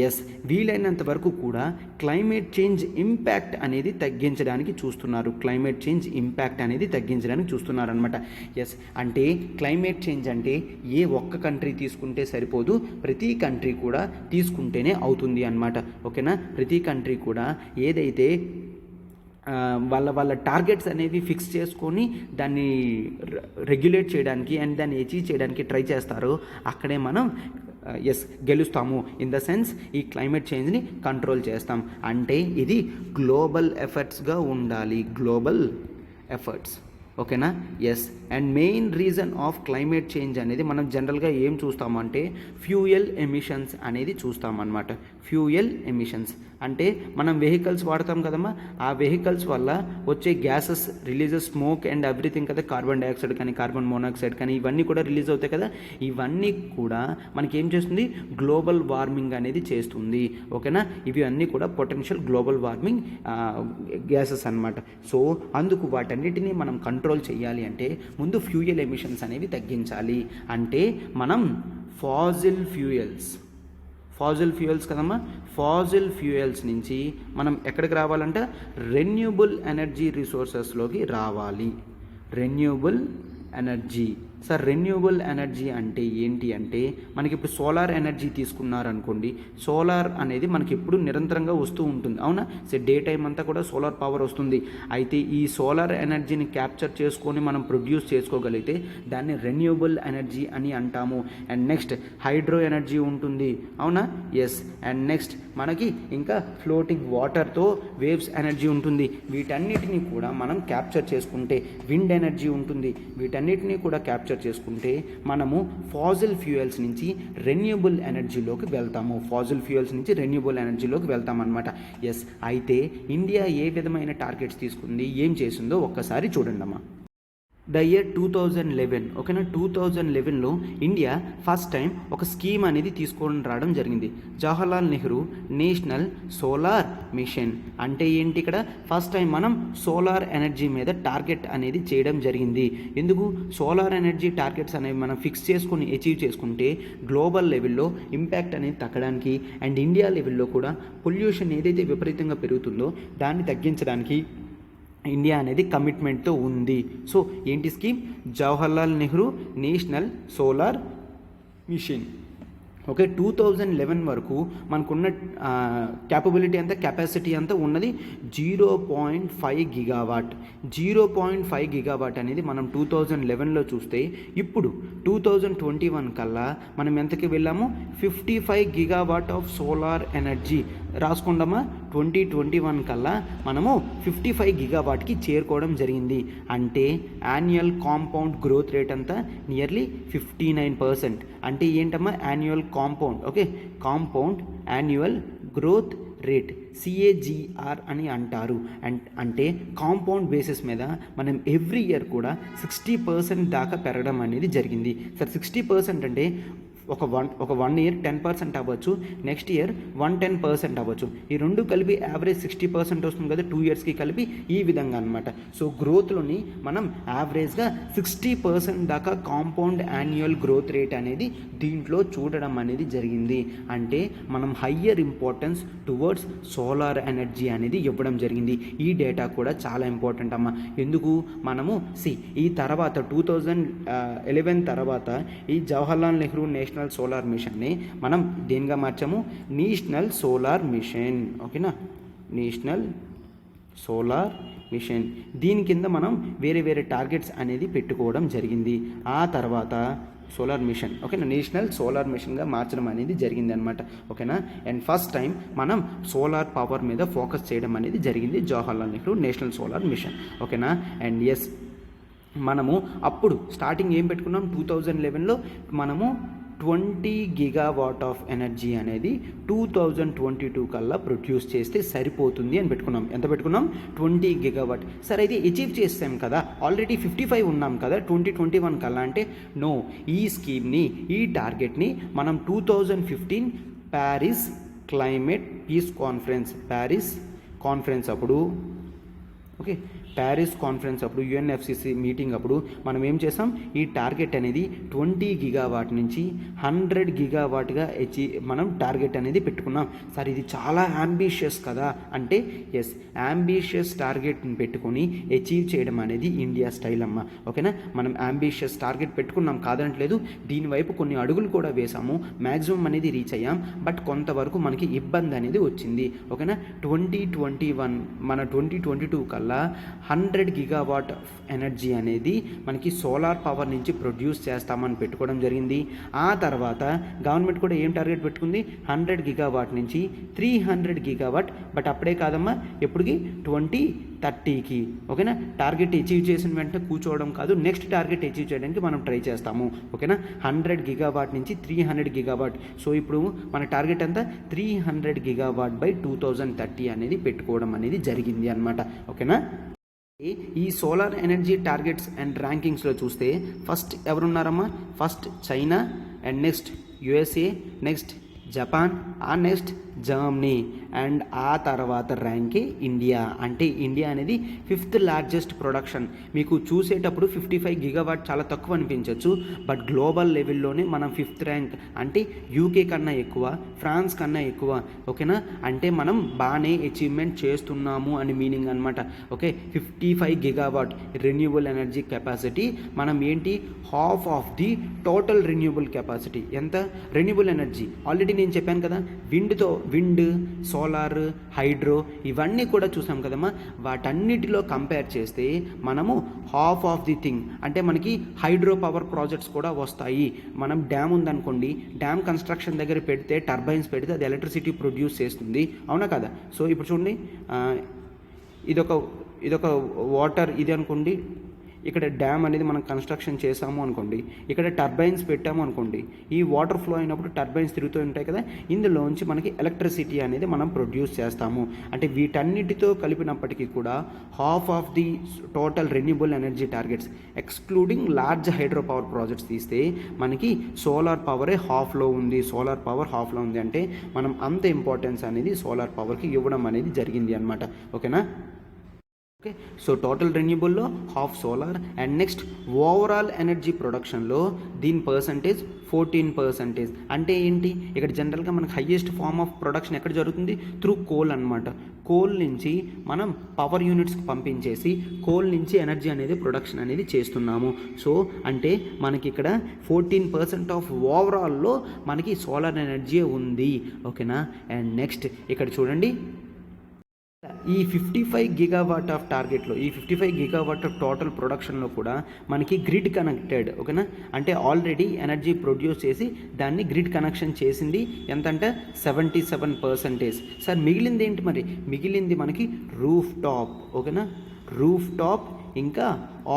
ఎస్ వీలైనంత వరకు కూడా క్లైమేట్ చేంజ్ ఇంపాక్ట్ అనేది తగ్గించడానికి చూస్తున్నారు. క్లైమేట్ చేంజ్ ఇంపాక్ట్ అనేది తగ్గించడానికి చూస్తున్నారు అనమాట. ఎస్ అంటే క్లైమేట్ చేంజ్ అంటే ఏ ఒక్క కంట్రీ తీసుకుంటే సరిపోదు, ప్రతి కంట్రీ కూడా తీసుకుంటేనే అవుతుంది అన్నమాట. ఓకేనా, ప్రతి కంట్రీ కూడా ఏదైతే వాళ్ళ టార్గెట్స్ అనేవి ఫిక్స్ చేసుకొని దాన్ని రెగ్యులేట్ చేయడానికి అండ్ దాన్ని అచీవ్ చేయడానికి ట్రై చేస్తారో అక్కడే మనం గెలుస్తాము. ఇన్ ద సెన్స్ ఈ క్లైమేట్ చేంజ్ని కంట్రోల్ చేస్తాం. అంటే ఇది గ్లోబల్ ఎఫర్ట్స్గా ఉండాలి, గ్లోబల్ ఎఫర్ట్స్. ఓకేనా, yes. And main reason of climate change అనేది మనం జనరల్గా ఏం చూస్తామంటే ఫ్యూయల్ ఎమిషన్స్ అనేది చూస్తామన్నమాట. ఫ్యూయల్ ఎమిషన్స్ అంటే మనం వెహికల్స్ వాడతాం కదమ్మా, ఆ వెహికల్స్ వల్ల వచ్చే gases releases, smoke and everything కదా, కార్బన్ డైఆక్సైడ్ కానీ కార్బన్ మోనాక్సైడ్ కానీ ఇవన్నీ కూడా రిలీజ్ అవుతాయి కదా. ఇవన్నీ కూడా మనకి ఏం చేస్తుంది, గ్లోబల్ వార్మింగ్ అనేది చేస్తుంది. ఓకేనా, ఇవి అన్నీ కూడా పొటెన్షియల్ గ్లోబల్ వార్మింగ్ గ్యాసెస్ అన్నమాట. సో అందుకు వాటన్నిటినీ మనం కంట్రోల్ చేయాలి అంటే ముందు ఫ్యూయల్ ఎమిషన్స్ అనేవి తగ్గించాలి. అంటే మనం ఫాజిల్ ఫ్యూయల్స్ కదమ్మా, ఫాజిల్ ఫ్యూయల్స్ నుంచి మనం ఎక్కడికి రావాలంటే రెన్యూబుల్ ఎనర్జీ రిసోర్సెస్లోకి రావాలి. Renewable energy. Sir renewable energy అంటే ఏంటి అంటే మనకి ఇప్పుడు సోలార్ ఎనర్జీ తీసుకున్నారనుకోండి, సోలార్ అనేది మనకి ఎప్పుడు నిరంతరంగా వస్తూ ఉంటుంది, అవునా. సో డే టైం అంతా కూడా సోలార్ పవర్ వస్తుంది. అయితే ఈ సోలార్ ఎనర్జీని క్యాప్చర్ చేసుకొని మనం ప్రొడ్యూస్ చేసుకోగలిగితే దాన్ని రెన్యూబుల్ ఎనర్జీ అని అంటాము. అండ్ నెక్స్ట్ హైడ్రో ఎనర్జీ ఉంటుంది, అవునా, ఎస్. అండ్ నెక్స్ట్ మనకి ఇంకా ఫ్లోటింగ్ వాటర్తో వేవ్స్ ఎనర్జీ ఉంటుంది. వీటన్నిటినీ కూడా మనం క్యాప్చర్ చేసుకుంటే విండ్ ఎనర్జీ ఉంటుంది. వీటన్నిటినీ కూడా క్యాప్చర్ చేసుకుంటే మనము ఫాజిల్ ఫ్యూయల్స్ నుంచి రెన్యూబుల్ ఎనర్జీలోకి వెళ్తాం అన్నమాట. ఎస్. అయితే ఇండియా ఏ విధమైన టార్గెట్స్ తీసుకుంది, ఏం చేసిందో ఒక్కసారి చూడండి అమ్మా. The year 2011. ఓకేనా, 2011లో ఇండియా ఫస్ట్ టైం ఒక స్కీమ్ అనేది తీసుకొని రావడం జరిగింది, Jawaharlal Nehru national solar machine. అంటే ఏంటి, ఇక్కడ ఫస్ట్ టైం మనం సోలార్ ఎనర్జీ మీద టార్గెట్ అనేది చేయడం జరిగింది. ఎందుకు, సోలార్ ఎనర్జీ టార్గెట్స్ అనేవి మనం ఫిక్స్ చేసుకొని అచీవ్ చేసుకుంటే గ్లోబల్ లెవెల్లో ఇంపాక్ట్ అనేది తగ్గడానికి అండ్ ఇండియా లెవెల్లో కూడా పొల్యూషన్ ఏదైతే విపరీతంగా పెరుగుతుందో దాన్ని తగ్గించడానికి ఇండియా అనేది కమిట్మెంట్తో ఉంది. సో ఏంటి scheme, Jawaharlal Nehru national solar machine. Okay, 2011 వరకు మనకున్న క్యాపబిలిటీ అంతా, కెపాసిటీ అంతా ఉన్నది 0.5 గిగావాట్. 0.5 గిగావాట్ అనేది మనం 2011లో చూస్తే ఇప్పుడు 2021 కల్లా మనం ఎంతకి వెళ్ళాము, 55 గిగావాట్ ఆఫ్ సోలార్ ఎనర్జీ రాసుకుందామా. 2021 కల్లా మనము 55 గిగావాట్కి చేరుకోవడం జరిగింది. అంటే యాన్యువల్ కాంపౌండ్ గ్రోత్ రేట్ అంతా నియర్లీ 59%. అంటే ఏంటమ్మా, annual compound, okay, compound annual growth rate, CAGR అని అంటారు. అంటే కాంపౌండ్ బేసిస్ మీద మనం ఎవ్రీ ఇయర్ కూడా 60% దాకా పెరగడం అనేది జరిగింది. సార్ 60% అంటే ఒక వన్ ఇయర్ 10% అవ్వచ్చు, నెక్స్ట్ ఇయర్ 110% అవ్వచ్చు. ఈ రెండు కలిపి యావరేజ్ 60% వస్తుంది కదా 2 ఇయర్స్కి కలిపి, ఈ విధంగా అనమాట. సో గ్రోత్లోని మనం యావరేజ్గా 60% దాకా కాంపౌండ్ యాన్యువల్ గ్రోత్ రేట్ అనేది దీంట్లో చూడడం అనేది జరిగింది. అంటే మనం higher importance towards solar energy అనేది ఇవ్వడం జరిగింది. ఈ డేటా కూడా చాలా ఇంపార్టెంట్ అమ్మా. ఎందుకు, మనము ఈ తర్వాత 2011 తర్వాత ఈ జవహర్లాల్ నెహ్రూ నేషనల్ సోలార్ మిషన్ని మనం దేనిగా మార్చాము, నేషనల్ సోలార్ మిషన్. ఓకేనా, నేషనల్ సోలార్ మిషన్. దీని కింద మనం వేరే వేరే టార్గెట్స్ అనేది పెట్టుకోవడం జరిగింది. ఆ తర్వాత సోలార్ మిషన్, ఓకేనా, నేషనల్ సోలార్ మిషన్గా మార్చడం అనేది జరిగింది అనమాట. ఓకేనా, అండ్ ఫస్ట్ టైం మనం సోలార్ పవర్ మీద ఫోకస్ చేయడం అనేది జరిగింది, Jawaharlal Nehru national solar machine. ఓకేనా, అండ్ ఎస్ మనము అప్పుడు స్టార్టింగ్ ఏం పెట్టుకున్నాం, 2011లో మనము 20 గిగావాట్ ఆఫ్ ఎనర్జీ అనేది 2022 కల్లా ప్రొడ్యూస్ చేస్తే సరిపోతుంది అని పెట్టుకున్నాం. ఎంత పెట్టుకున్నాం, 20 గిగావాట్. సరే అయితే అచీవ్ చేస్తాం కదా, ఆల్రెడీ 55 ఉన్నాం కదా 2021 కల్లా. అంటే నో, ఈ స్కీమ్ని, ఈ టార్గెట్ని మనం 2015 Paris climate piece conference, Paris conference అప్పుడు ఓకే, ప్యారిస్ కాన్ఫరెన్స్ అప్పుడు యుఎన్ఎఫ్సిసి మీటింగ్ అప్పుడు మనం ఏం చేసాం, ఈ టార్గెట్ అనేది 20 గిగావాట్ నుంచి 100 గిగావాట్గా మనం టార్గెట్ అనేది పెట్టుకున్నాం. సార్ ఇది చాలా అంబిషియస్ కదా అంటే, ఎస్, అంబిషియస్ టార్గెట్ని పెట్టుకొని అచీవ్ చేయడం అనేది ఇండియా స్టైల్ అమ్మ. ఓకేనా, మనం అంబిషియస్ టార్గెట్ పెట్టుకున్నాం కాదనట్లేదు, దీనివైపు కొన్ని అడుగులు కూడా వేసాము, మ్యాక్సిమం అనేది రీచ్ అయ్యాం. బట్ కొంతవరకు మనకి ఇబ్బంది అనేది వచ్చింది. ఓకేనా, 2021 మన 2022 కల్లా 100 గిగావాట్ ఎనర్జీ అనేది మనకి సోలార్ పవర్ నుంచి ప్రొడ్యూస్ చేస్తామని పెట్టుకోవడం జరిగింది. ఆ తర్వాత గవర్నమెంట్ కూడా ఏం టార్గెట్ పెట్టుకుంది, 100 గిగావాట్ నుంచి 300 గిగావాట్. బట్ అప్పుడే కాదమ్మా, ఎప్పటికి 2030కి. ఓకేనా, టార్గెట్ అచీవ్ చేసిన వెంటనే కూర్చోవడం కాదు, నెక్స్ట్ టార్గెట్ అచీవ్ చేయడానికి మనం ట్రై చేస్తాము. ఓకేనా, 100 గిగావాట్ నుంచి 300 గిగావాట్. సో ఇప్పుడు మన టార్గెట్ అంతా 300 గిగావాట్ బై 2030 అనేది పెట్టుకోవడం అనేది జరిగింది అనమాట. ఓకేనా, ఈ సోలార్ ఎనర్జీ టార్గెట్స్ అండ్ ర్యాంకింగ్స్లో చూస్తే ఫస్ట్ ఎవరున్నారమ్మా, first China, and next USA, next Japan, ఆ నెక్స్ట్ జర్మనీ, అండ్ ఆ తర్వాత ర్యాంకే ఇండియా. అంటే ఇండియా అనేది 5th లార్జెస్ట్ ప్రొడక్షన్. మీకు చూసేటప్పుడు 55 గిగావాట్ చాలా తక్కువ అనిపించవచ్చు, బట్ గ్లోబల్ లెవెల్లోనే మనం 5th ర్యాంక్. అంటే యూకే కన్నా ఎక్కువ, ఫ్రాన్స్ కన్నా ఎక్కువ. ఓకేనా, అంటే మనం బాగానే అచీవ్మెంట్ చేస్తున్నాము అని మీనింగ్ అనమాట. Okay, 55 gigawatt renewable energy capacity. మనం ఏంటి, half of the total renewable capacity. ఎంత రెన్యూబుల్ ఎనర్జీ, ఆల్రెడీ నేను చెప్పాను కదా, విండ్, సోలార్, హైడ్రో ఇవన్నీ కూడా చూసాం కదమ్మా. వాటన్నిటిలో కంపేర్ చేస్తే మనము హాఫ్ ఆఫ్ ది థింగ్, అంటే మనకి హైడ్రో పవర్ ప్రాజెక్ట్స్ కూడా వస్తాయి. మనం డ్యామ్ ఉందనుకోండి, డ్యామ్ కన్స్ట్రక్షన్ దగ్గర పెడితే, టర్బైన్స్ పెడితే అది ఎలక్ట్రిసిటీ ప్రొడ్యూస్ చేస్తుంది, అవునా కదా. సో ఇప్పుడు చూడండి, ఇదొక వాటర్ ఇది అనుకోండి, ఇక్కడ డ్యామ్ అనేది మనం కన్స్ట్రక్షన్ చేసాము అనుకోండి, ఇక్కడ టర్బైన్స్ పెట్టాము అనుకోండి, ఈ వాటర్ ఫ్లో అయినప్పుడు టర్బైన్స్ తిరుగుతూ ఉంటాయి కదా, ఇందులోంచి మనకి ఎలక్ట్రిసిటీ అనేది మనం ప్రొడ్యూస్ చేస్తాము. అంటే వీటన్నిటితో కలిపినప్పటికీ కూడా half of the total renewable energy targets excluding large hydro power projects తీస్తే మనకి సోలార్ పవరే హాఫ్లో ఉంది. సోలార్ పవర్ హాఫ్లో ఉంది అంటే మనం అంత ఇంపార్టెన్స్ అనేది సోలార్ పవర్కి ఇవ్వడం అనేది జరిగింది అనమాట. ఓకేనా, ఓకే, సో టోటల్ రెన్యూబుల్లో half solar. And next overall energy ప్రొడక్షన్లో దీని పర్సంటేజ్ 14%. అంటే ఏంటి, ఇక్కడ జనరల్గా మనకు హయ్యెస్ట్ ఫార్మ్ ఆఫ్ ప్రొడక్షన్ ఎక్కడ జరుగుతుంది, త్రూ కోల్ అనమాట. కోల్ నుంచి మనం పవర్ యూనిట్స్కి పంపించేసి కోల్ నుంచి ఎనర్జీ అనేది ప్రొడక్షన్ అనేది చేస్తున్నాము. సో అంటే మనకి ఇక్కడ 14% ఆఫ్ ఓవరాల్లో మనకి సోలార్ ఎనర్జీ ఉంది. ఓకేనా, అండ్ నెక్స్ట్ ఇక్కడ చూడండి, ఈ 55 గిగావాట్ ఆఫ్ టార్గెట్లో, ఈ 55 గిగావాట్ ఆఫ్ టోటల్ ప్రొడక్షన్లో కూడా మనకి గ్రిడ్ కనెక్టెడ్. ఓకేనా, అంటే ఆల్రెడీ ఎనర్జీ ప్రొడ్యూస్ చేసి దాన్ని గ్రిడ్ కనెక్షన్ చేసింది ఎంతంటే 77%. సార్ మిగిలింది ఏంటి మరి, మిగిలింది మనకి రూఫ్ టాప్. ఓకేనా, రూఫ్ టాప్ ఇంకా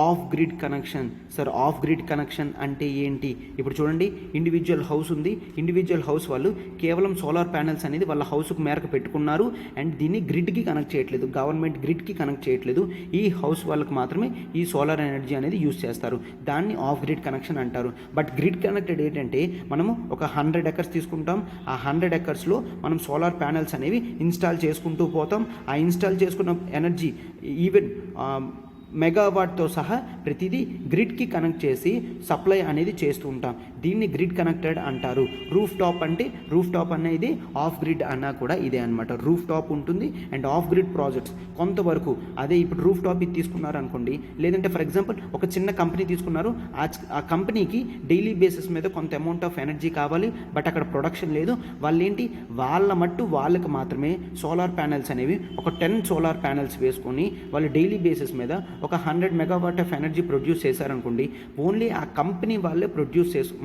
off grid connection. Sir off grid connection అంటే ఏంటి, ఇప్పుడు చూడండి, ఇండివిజువల్ హౌస్ ఉంది, ఇండివిజువల్ హౌస్ వాళ్ళు కేవలం సోలార్ ప్యానెల్స్ అనేది వాళ్ళ హౌస్కు మేరకు పెట్టుకున్నారు, అండ్ దీన్ని గ్రిడ్కి కనెక్ట్ చేయట్లేదు, గవర్నమెంట్ గ్రిడ్కి కనెక్ట్ చేయట్లేదు, ఈ హౌస్ వాళ్ళకి మాత్రమే ఈ సోలార్ ఎనర్జీ అనేది యూజ్ చేస్తారు. దాన్ని ఆఫ్ గ్రిడ్ కనెక్షన్ అంటారు. బట్ గ్రిడ్ కనెక్టెడ్ ఏంటంటే మనము ఒక 100 ఎకర్స్ తీసుకుంటాం, ఆ 100 ఎకర్స్లో మనం సోలార్ ప్యానెల్స్ అనేవి ఇన్స్టాల్ చేసుకుంటూ పోతాం. ఆ ఇన్స్టాల్ చేసుకున్న ఎనర్జీ ఈవెన్ మెగావాట్తో సహా ప్రతిదీ గ్రిడ్కి కనెక్ట్ చేసి సప్లై అనేది చేస్తూ ఉంటాం. దీన్ని గ్రిడ్ కనెక్టెడ్ అంటారు. రూఫ్ టాప్ అంటే, రూఫ్ టాప్ అనేది ఆఫ్ గ్రిడ్ అన్నా కూడా ఇదే అనమాట. రూఫ్ టాప్ ఉంటుంది అండ్ ఆఫ్ గ్రిడ్ ప్రాజెక్ట్స్ కొంతవరకు అదే. ఇప్పుడు రూఫ్ టాప్ ఇది తీసుకున్నారు అనుకోండి, లేదంటే ఫర్ ఎగ్జాంపుల్ ఒక చిన్న కంపెనీ తీసుకున్నారు, ఆ కంపెనీకి డైలీ బేసిస్ మీద కొంత అమౌంట్ ఆఫ్ ఎనర్జీ కావాలి, బట్ అక్కడ ప్రొడక్షన్ లేదు. వాళ్ళు ఏంటి, వాళ్ళ మట్టు వాళ్ళకి మాత్రమే సోలార్ ప్యానెల్స్ అనేవి ఒక 10 సోలార్ ప్యానెల్స్ వేసుకొని వాళ్ళు డైలీ బేసిస్ మీద ఒక 100 మెగావాట్ ఆఫ్ ఎనర్జీ ప్రొడ్యూస్ చేశారనుకోండి, ఓన్లీ ఆ కంపెనీ వాళ్ళే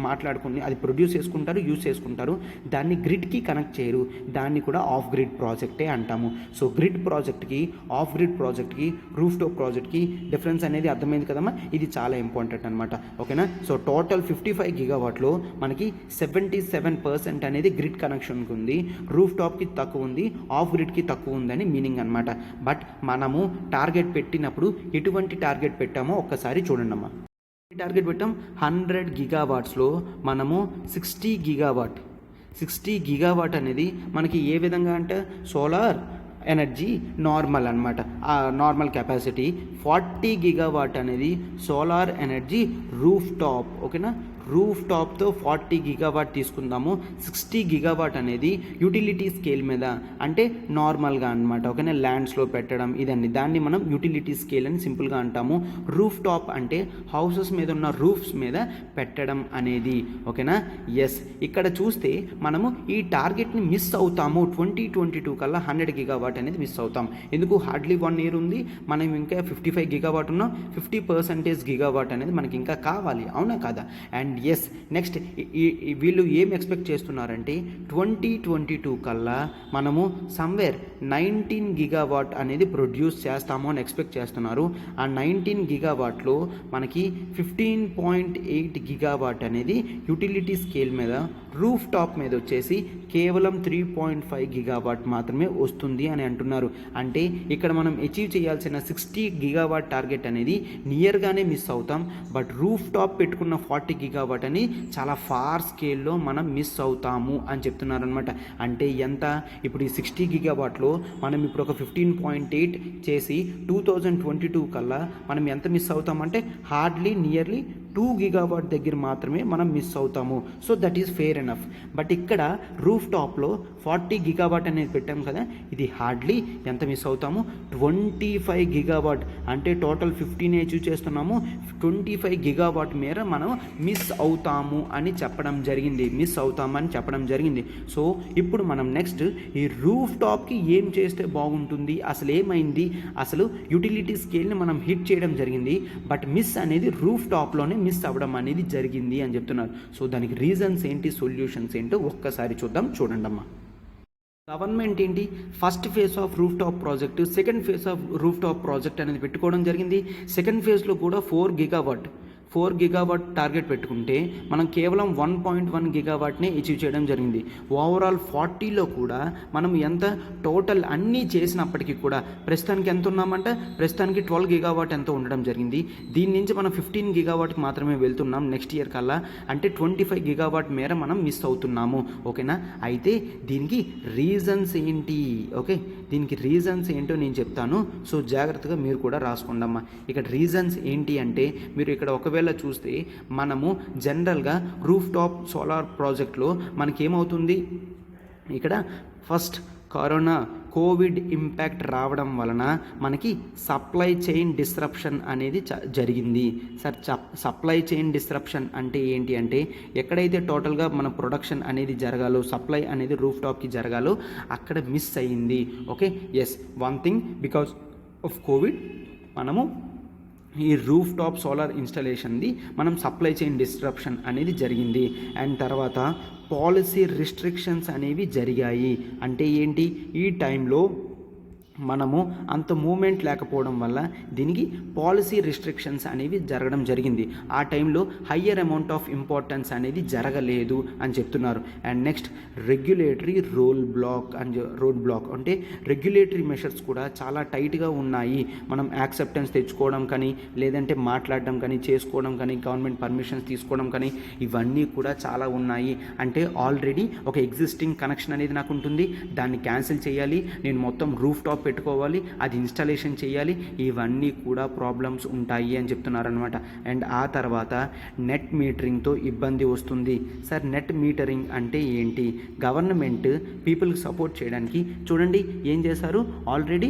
మాట్లాడుకుని అది ప్రొడ్యూస్ చేసుకుంటారు, యూజ్ చేసుకుంటారు, దాన్ని గ్రిడ్కి కనెక్ట్ చేయరు. దాన్ని కూడా ఆఫ్ గ్రిడ్ ప్రాజెక్టే అంటాము. సో గ్రిడ్ ప్రాజెక్ట్కి, ఆఫ్ గ్రిడ్ ప్రాజెక్ట్కి, రూఫ్ టాప్ ప్రాజెక్ట్కి డిఫరెన్స్ అనేది అర్థమైంది కదమ్మా. ఇది చాలా ఇంపార్టెంట్ అనమాట. ఓకేనా, సో టోటల్ 55 గిగావాట్లో మనకి 77% అనేది గ్రిడ్ కనెక్షన్కి ఉంది, రూఫ్ టాప్కి తక్కువ ఉంది, ఆఫ్ గ్రిడ్కి తక్కువ ఉందని మీనింగ్ అనమాట. బట్ మనము టార్గెట్ పెట్టినప్పుడు ఎటువంటి టార్గెట్ పెట్టామో ఒక్కసారి చూడండి అమ్మా. టార్గెట్ పెట్టాం 100 గిగావాట్స్లో మనము 60 గిగావాట్ అనేది మనకి ఏ విధంగా అంటే సోలార్ ఎనర్జీ నార్మల్ అనమాట. ఆ నార్మల్ కెపాసిటీ 40 గిగావాట్ అనేది సోలార్ ఎనర్జీ రూఫ్ టాప్. ఓకేనా, రూఫ్ టాప్తో 40 గిగావాట్ తీసుకుందాము. 60 గిగావాట్ అనేది యూటిలిటీ స్కేల్ మీద, అంటే నార్మల్గా అనమాట. ఓకేనా, ల్యాండ్స్లో పెట్టడం ఇదండి, దాన్ని మనం యూటిలిటీ స్కేల్ అని సింపుల్గా అంటాము. రూఫ్ టాప్ అంటే హౌసెస్ మీద ఉన్న రూఫ్స్ మీద పెట్టడం అనేది. ఓకేనా, ఎస్. ఇక్కడ చూస్తే మనము ఈ టార్గెట్ని మిస్ అవుతాము. 2022 కల్లా 100 గిగావాట్ అనేది మిస్ అవుతాం. ఎందుకు? హార్డ్లీ 1 ఇయర్ ఉంది, మనం ఇంకా 55 గిగావాట్ ఉన్నాం. 50% గిగావాట్ అనేది మనకి ఇంకా కావాలి, అవునా కాదా? అండ్ ఎస్, నెక్స్ట్ వీళ్ళు ఏం ఎక్స్పెక్ట్ చేస్తున్నారంటే 2022 కల్లా మనము సమ్వేర్ 19 గిగావాట్ అనేది ప్రొడ్యూస్ చేస్తాము అని ఎక్స్పెక్ట్ చేస్తున్నారు. ఆ 19 గిగావాట్లో మనకి 15.8 గిగావాట్ అనేది యూటిలిటీ స్కేల్ మీద, రూఫ్ టాప్ మీద వచ్చేసి కేవలం 3.5 గిగావాట్ మాత్రమే వస్తుంది అని అంటున్నారు. అంటే ఇక్కడ మనం అచీవ్ చేయాల్సిన 60 గిగావాట్ టార్గెట్ అనేది నియర్గానే మిస్ అవుతాం. బట్ రూఫ్ టాప్ పెట్టుకున్న 40 గిగావాట్ అని చాలా ఫార్ స్కేల్లో మనం మిస్ అవుతాము అని చెప్తున్నారు అనమాట. అంటే ఎంత? ఇప్పుడు ఈ 60 గిగావాట్లో మనం ఇప్పుడు ఒక 15.8 చేసి 2022 కల్లా మనం ఎంత మిస్ అవుతామంటే హార్డ్లీ నియర్లీ 2 గిగావాట్ దగ్గర మాత్రమే మనం మిస్ అవుతాము. So that is fair enough. But ఇక్కడ రూఫ్ టాప్లో 40 గిగావాట్ అనేది పెట్టాం కదా, ఇది హార్డ్లీ ఎంత మిస్ అవుతాము? 25 గిగావాట్. అంటే టోటల్ 15 అచీవ్ చేస్తున్నాము, 25 గిగావాట్ మేర మనం మిస్ అవుతాము అని చెప్పడం జరిగింది. సో ఇప్పుడు మనం నెక్స్ట్ ఈ రూఫ్ టాప్కి ఏం చేస్తే బాగుంటుంది, అసలు ఏమైంది? అసలు యూటిలిటీ స్కేల్ని మనం హిట్ చేయడం జరిగింది, బట్ మిస్ అనేది రూఫ్ టాప్లోనే మిస్ అవ్వడం అనేది జరిగింది అని చెప్తున్నారు. సో దానికి రీజన్స్ ఏంటి, సొల్యూషన్స్ ఏంటో ఒక్కసారి చూడండి అమ్మా. గవర్నమెంట్ ఏంటి, first phase of roof top project, second phase of roof top project అనేది పెట్టుకోవడం జరిగింది. సెకండ్ ఫేజ్లో కూడా 4 గిగావాట్ టార్గెట్ పెట్టుకుంటే మనం కేవలం 1.1 గిగావాట్నే అచీవ్ చేయడం జరిగింది. ఓవరాల్ 40లో కూడా మనం ఎంత టోటల్ అన్నీ చేసినప్పటికీ కూడా ప్రస్తుతానికి ఎంత ఉన్నామంటే ప్రస్తుతానికి 12 గిగావాట్ ఎంత ఉండడం జరిగింది. దీని నుంచి మనం 15 గిగావాట్కి మాత్రమే వెళ్తున్నాం నెక్స్ట్ ఇయర్ కల్లా. అంటే 25 గిగావాట్ మేర మనం మిస్ అవుతున్నాము. ఓకేనా, అయితే దీనికి రీజన్స్ ఏంటి? ఓకే, దీనికి రీజన్స్ ఏంటో నేను చెప్తాను. సో జాగ్రత్తగా మీరు కూడా రాసుకోండమ్మా. ఇక్కడ రీజన్స్ ఏంటి అంటే మీరు ఇక్కడ ఒకవేళ చూస్తే మనము జనరల్గా రూఫ్ టాప్ సోలార్ ప్రాజెక్ట్లో మనకేమవుతుంది, ఇక్కడ ఫస్ట్ కోవిడ్ ఇంపాక్ట్ రావడం వలన మనకి సప్లై చైన్ డిస్రప్షన్ అనేది జరిగింది. సప్లై చైన్ డిస్రప్షన్ అంటే ఏంటి అంటే ఎక్కడైతే టోటల్గా మన ప్రొడక్షన్ అనేది జరగాలో, సప్లై అనేది రూఫ్ టాప్కి జరగాలో అక్కడ మిస్ అయ్యింది. Okay, yes, one thing because of covid మనము ఈ రూఫ్ టాప్ సోలార్ ఇన్స్టాలేషన్ది మనం సప్లై చైన్ డిస్ట్రప్షన్ అనేది జరిగింది. అండ్ తర్వాత పాలసీ రిస్ట్రిక్షన్స్ అనేవి జరిగాయి. అంటే ఏంటి, ఈ టైంలో మనము అంత మూమెంట్ లేకపోవడం వల్ల దీనికి పాలసీ రిస్ట్రిక్షన్స్ అనేవి జరగడం జరిగింది. ఆ టైంలో హయ్యర్ అమౌంట్ ఆఫ్ ఇంపార్టెన్స్ అనేది జరగలేదు అని చెప్తున్నారు. And next regulatory road block అంటే రెగ్యులేటరీ మెషర్స్ కూడా చాలా టైట్గా ఉన్నాయి. మనం యాక్సెప్టెన్స్ తెచ్చుకోవడం కానీ, లేదంటే మాట్లాడడం కానీ, చేసుకోవడం కానీ, గవర్నమెంట్ పర్మిషన్స్ తీసుకోవడం కానీ, ఇవన్నీ కూడా చాలా ఉన్నాయి. అంటే ఆల్రెడీ ఒక ఎగ్జిస్టింగ్ కనెక్షన్ అనేది నాకు ఉంటుంది, దాన్ని క్యాన్సిల్ చేయాలి, నేను మొత్తం రూఫ్ టాప్ పెట్టుకోవాలి, అది ఇన్స్టాలేషన్ చేయాలి, ఇవన్నీ కూడా ప్రాబ్లమ్స్ ఉంటాయి అని చెప్తున్నారనమాట. అండ్ ఆ తర్వాత నెట్ మీటరింగ్తో ఇబ్బంది వస్తుంది. సార్ నెట్ మీటరింగ్ అంటే ఏంటి? గవర్నమెంట్ పీపుల్కి సపోర్ట్ చేయడానికి చూడండి ఏం చేశారు, ఆల్రెడీ